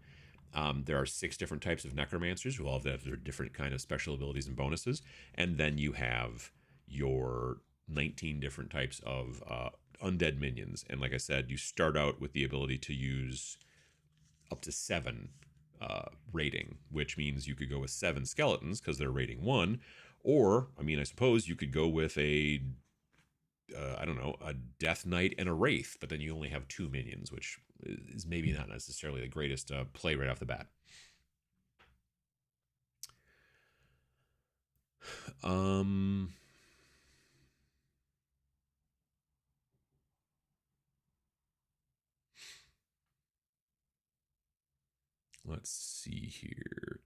There are 6 different types of necromancers who all have their different kind of special abilities and bonuses, and then you have your 19 different types of undead minions. And like I said, you start out with the ability to use up to 7 rating, which means you could go with 7 skeletons because they're rating 1, or I suppose you could go with a I don't know, a Death Knight and a Wraith, but then you only have 2 minions, which is maybe not necessarily the greatest play right off the bat. Let's see here.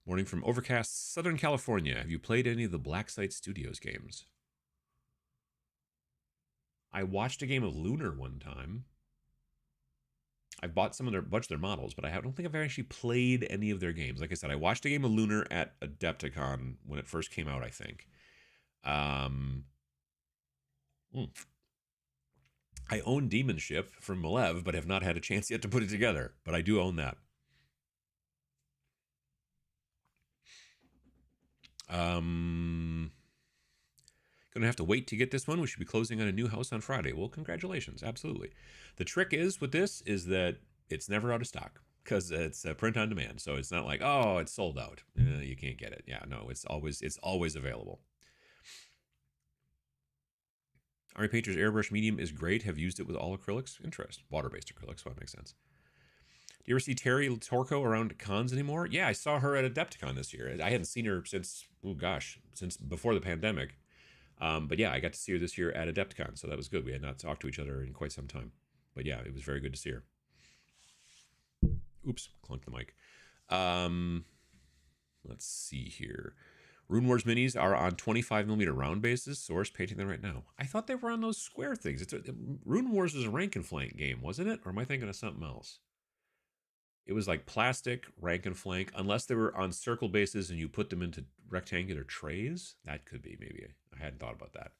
Morning from overcast Southern California. Have you played any of the Blacksite Studios games? I watched a game of Lunar one time. I bought bunch of their models, but I don't think I've actually played any of their games. Like I said, I watched a game of Lunar at Adepticon when it first came out, I think. I own Demon Ship from Malev, but have not had a chance yet to put it together. But I do own that. Gonna have to wait to get this one. We should be closing on a new house on Friday. Well, congratulations. Absolutely. The trick is with this is that it's never out of stock because it's print on demand. So it's not like, oh, it's sold out. You can't get it. Yeah, no, it's always available. Army Painter's Airbrush Medium is great. Have used it with all acrylics. Interest. Water-based acrylics, so that makes sense. Do you ever see Terry Torco around cons anymore? Yeah, I saw her at Adepticon this year. I hadn't seen her since before the pandemic. But yeah, I got to see her this year at Adepticon, so that was good. We had not talked to each other in quite some time. But yeah, it was very good to see her. Oops, clunked the mic. Let's see here. Rune Wars minis are on 25mm round bases. Source painting them right now. I thought they were on those square things. Rune Wars was a rank and flank game, wasn't it? Or am I thinking of something else? It was like plastic, rank and flank, unless they were on circle bases and you put them into rectangular trays. That could be, maybe. I hadn't thought about that.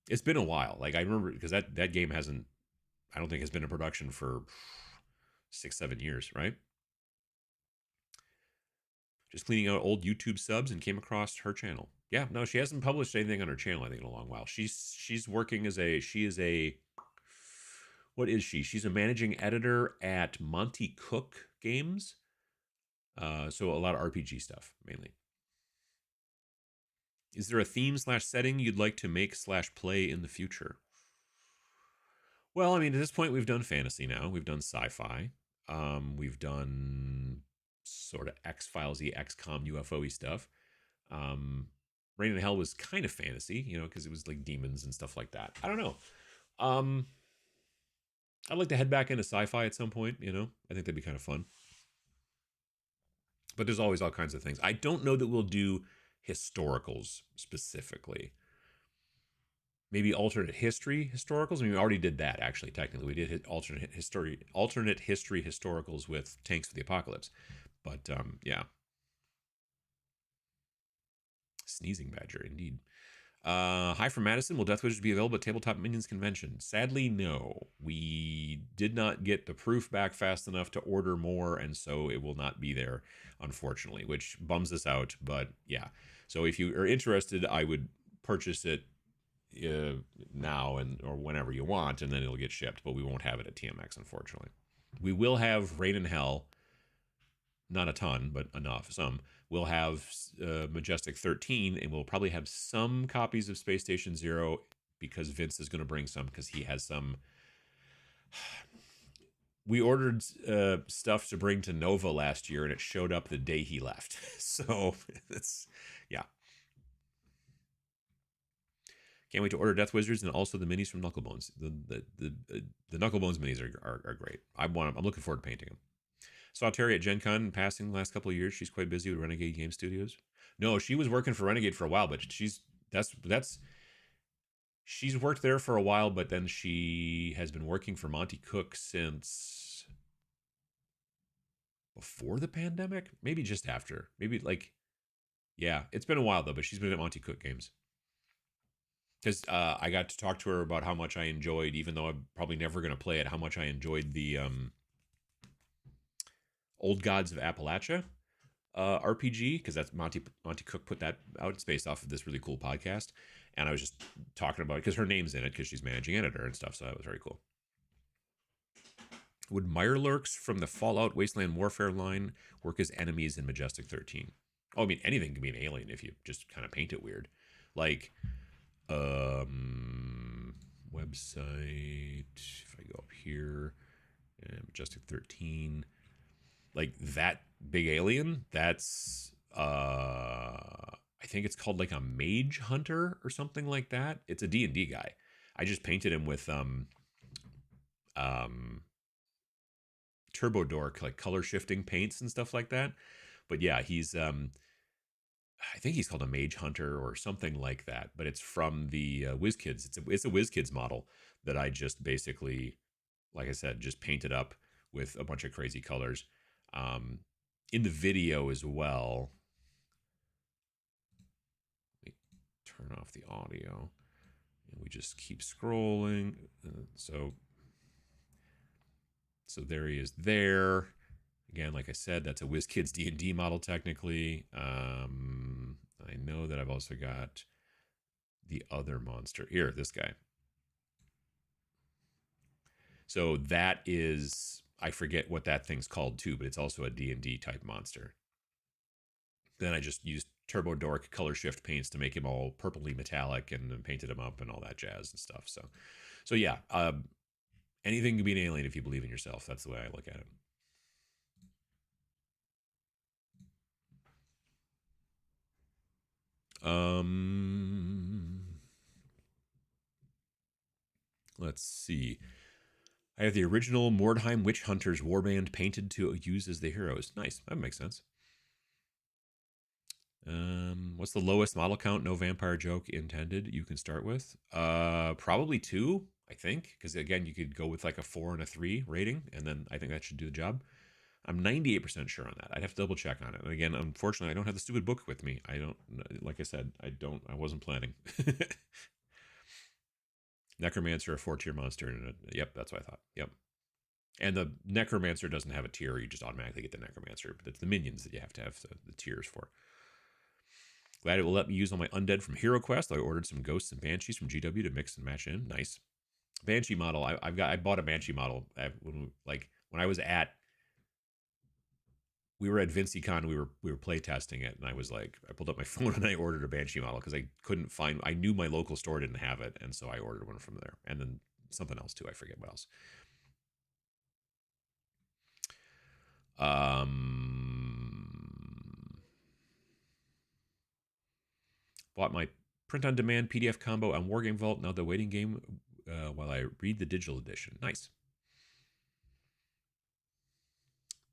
It's been a while. Like, I remember, because that game hasn't, I don't think has been in production for 6-7 years, right? Just cleaning out old YouTube subs and came across her channel. Yeah, no, she hasn't published anything on her channel, I think, in a long while. She's working as what is she? She's a managing editor at Monty Cook Games. So a lot of RPG stuff, mainly. Is there a theme/setting you'd like to make/play in the future? Well, I mean, at this point, we've done fantasy now. We've done sci-fi. We've done sort of X-Files-y, XCOM, UFO-y stuff. Rain in Hell was kind of fantasy, because it was like demons and stuff like that. I don't know. I'd like to head back into sci-fi at some point, I think that'd be kind of fun. But there's always all kinds of things. I don't know that we'll do historicals specifically. Maybe alternate history historicals. I mean, we already did that, actually, technically. We did alternate history historicals with Tanks for the Apocalypse. But, yeah. Sneezing Badger, indeed. Hi from Madison. Will Death Wizards be available at Tabletop Minions Convention? Sadly, no. We did not get the proof back fast enough to order more, and so it will not be there, unfortunately, which bums us out. But yeah, so if you are interested, I would purchase it now or whenever you want, and then it'll get shipped. But we won't have it at TMX, unfortunately. We will have Rain in Hell. Not a ton, but enough. Some. We'll have Majestic 13, and we'll probably have some copies of Space Station Zero because Vince is going to bring some because he has some. We ordered stuff to bring to Nova last year, and it showed up the day he left. So it's yeah. Can't wait to order Death Wizards and also the minis from Knucklebones. The Knucklebones minis are great. I'm looking forward to painting them. Saw Terry at Gen Con passing the last couple of years. She's quite busy with Renegade Game Studios. No, she was working for Renegade for a while, but she's worked there for a while, but then she has been working for Monty Cook since before the pandemic, maybe just after. Maybe yeah, it's been a while though, but she's been at Monty Cook Games. Because I got to talk to her about how much I enjoyed, even though I'm probably never going to play it, how much I enjoyed the Old Gods of Appalachia RPG, because that's Monty Cook put that out. It's based off of this really cool podcast. And I was just talking about it because her name's in it because she's managing editor and stuff. So that was very cool. Would Mirelurks from the Fallout Wasteland Warfare line work as enemies in Majestic 13? Oh, I mean, anything can be an alien if you just kind of paint it weird. Like, website, if I go up here, Majestic 13, like that big alien, that's, I think it's called like a mage hunter or something like that. It's a D&D guy. I just painted him with, Turbo Dork, like color shifting paints and stuff like that. But yeah, he's I think he's called a mage hunter or something like that. But it's from the WizKids. It's a WizKids model that I just basically, like I said, just painted up with a bunch of crazy colors. In the video as well. Let me turn off the audio, and we just keep scrolling. So there he is there. Again, like I said, that's a WizKids D&D model technically. I know that I've also got the other monster. Here, this guy. So that is, I forget what that thing's called too, but it's also a D&D type monster. Then I just used Turbo Dork color shift paints to make him all purpley metallic and then painted him up and all that jazz and stuff. So yeah, anything can be an alien if you believe in yourself. That's the way I look at it. Let's see. I have the original Mordheim Witch Hunters warband painted to use as the heroes. Nice. That makes sense. What's the lowest model count, no vampire joke intended, you can start with? Probably 2, I think. Because again, you could go with like a 4 and a 3 rating, and then I think that should do the job. I'm 98% sure on that. I'd have to double check on it. And again, unfortunately, I don't have the stupid book with me. I don't, like I said, I wasn't planning. Necromancer, a 4-tier monster. Yep, that's what I thought. Yep. And the Necromancer doesn't have a tier. You just automatically get the Necromancer. But it's the minions that you have to have the tiers for. Glad it will let me use all my undead from HeroQuest. I ordered some ghosts and banshees from GW to mix and match in. Nice. Banshee model. I bought a Banshee model when I was at, we were at VinciCon, we were play testing it, and I was like, I pulled up my phone and I ordered a Banshee model because I couldn't find, I knew my local store didn't have it, and so I ordered one from there. And then something else too, I forget what else. Bought my print-on-demand PDF combo on Wargame Vault, now the waiting game while I read the digital edition. Nice.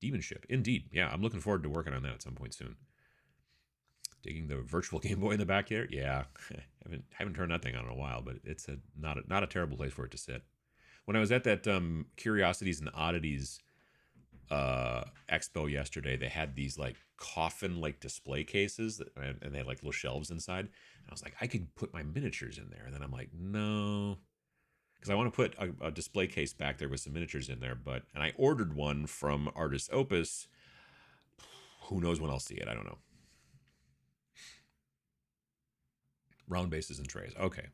Demonship, indeed. Yeah, I'm looking forward to working on that at some point soon. Digging the virtual Game Boy in the back here. Yeah, haven't turned that thing on in a while, but it's not a terrible place for it to sit. When I was at that Curiosities and Oddities expo yesterday, they had these like coffin like display cases and they had like little shelves inside. And I was like, I could put my miniatures in there. And then I'm like, no, because I want to put a display case back there with some miniatures in there. And I ordered one from Artist Opus. Who knows when I'll see it? I don't know. Round bases and trays. Okay,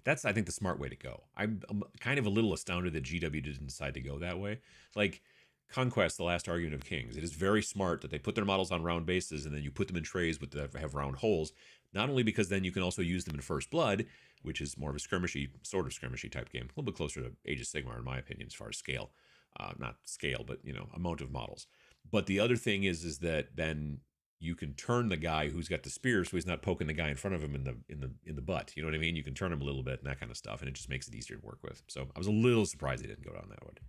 that's I think the smart way to go. I'm kind of a little astounded that GW didn't decide to go that way. Like, Conquest: The Last Argument of Kings. It is very smart that they put their models on round bases and then you put them in trays with that have round holes. Not only because then you can also use them in First Blood, which is more of a skirmishy, sort of skirmishy type game, a little bit closer to Age of Sigmar in my opinion as far as scale, not scale, but amount of models. But the other thing is that then you can turn the guy who's got the spear so he's not poking the guy in front of him in the butt. You know what I mean? You can turn him a little bit and that kind of stuff, and it just makes it easier to work with. So I was a little surprised they didn't go down that road.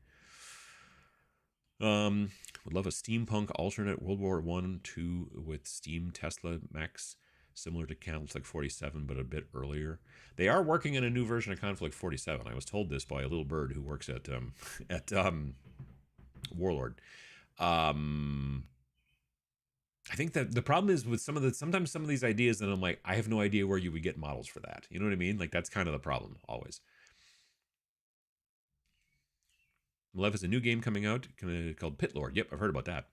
Would love a steampunk alternate World War One, 2 with steam Tesla mechs, similar to Conflict 47, but a bit earlier. They are working on a new version of Conflict 47. I was told this by a little bird who works at Warlord. I think that the problem is with sometimes some of these ideas that I'm like, I have no idea where you would get models for that. You know what I mean? Like that's kind of the problem always. Malev is a new game coming out called Pit Lord. Yep, I've heard about that.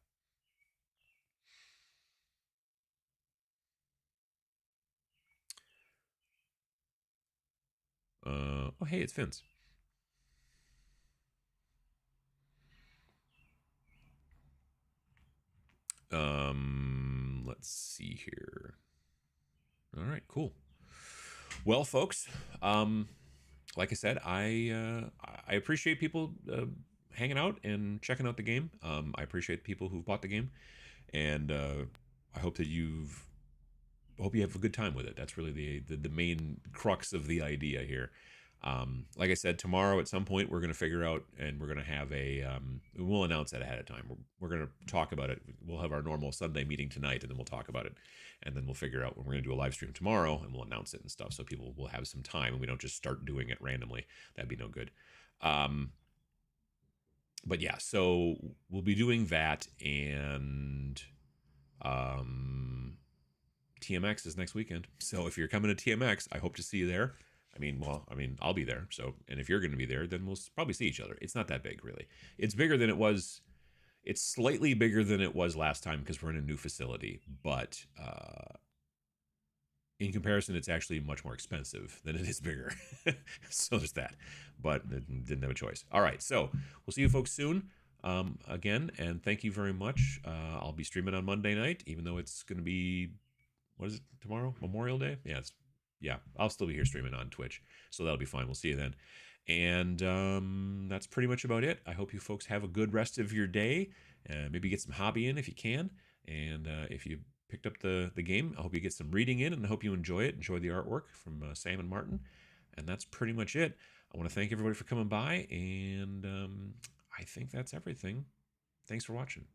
Oh, hey, it's Vince. Let's see here. All right, cool. Well, folks, like I said, I appreciate people hanging out and checking out the game. I appreciate the people who've bought the game, and I hope that you have a good time with it. That's really the main crux of the idea here. Like I said, tomorrow at some point we're going to figure out, and we're going to have we'll announce that ahead of time. We're going to talk about it. We'll have our normal Sunday meeting tonight, and then we'll talk about it, and then we'll figure out when we're going to do a live stream tomorrow, and we'll announce it and stuff, so people will have some time, and we don't just start doing it randomly. That'd be no good. But yeah, so we'll be doing that, and TMX is next weekend. So if you're coming to TMX, I hope to see you there. I'll be there. So, and if you're going to be there, then we'll probably see each other. It's not that big, really. It's bigger than it was. It's slightly bigger than it was last time because we're in a new facility. But in comparison, it's actually much more expensive than it is bigger. So there's that. But didn't have a choice. All right. So we'll see you folks soon. Again, and thank you very much. I'll be streaming on Monday night, even though it's going to be, what is it, tomorrow? Memorial Day? Yeah, I'll still be here streaming on Twitch, so that'll be fine. We'll see you then. And that's pretty much about it. I hope you folks have a good rest of your day. Maybe get some hobby in if you can. And if you picked up the game, I hope you get some reading in, and I hope you enjoy it. Enjoy the artwork from Sam and Martin. And that's pretty much it. I want to thank everybody for coming by, and I think that's everything. Thanks for watching.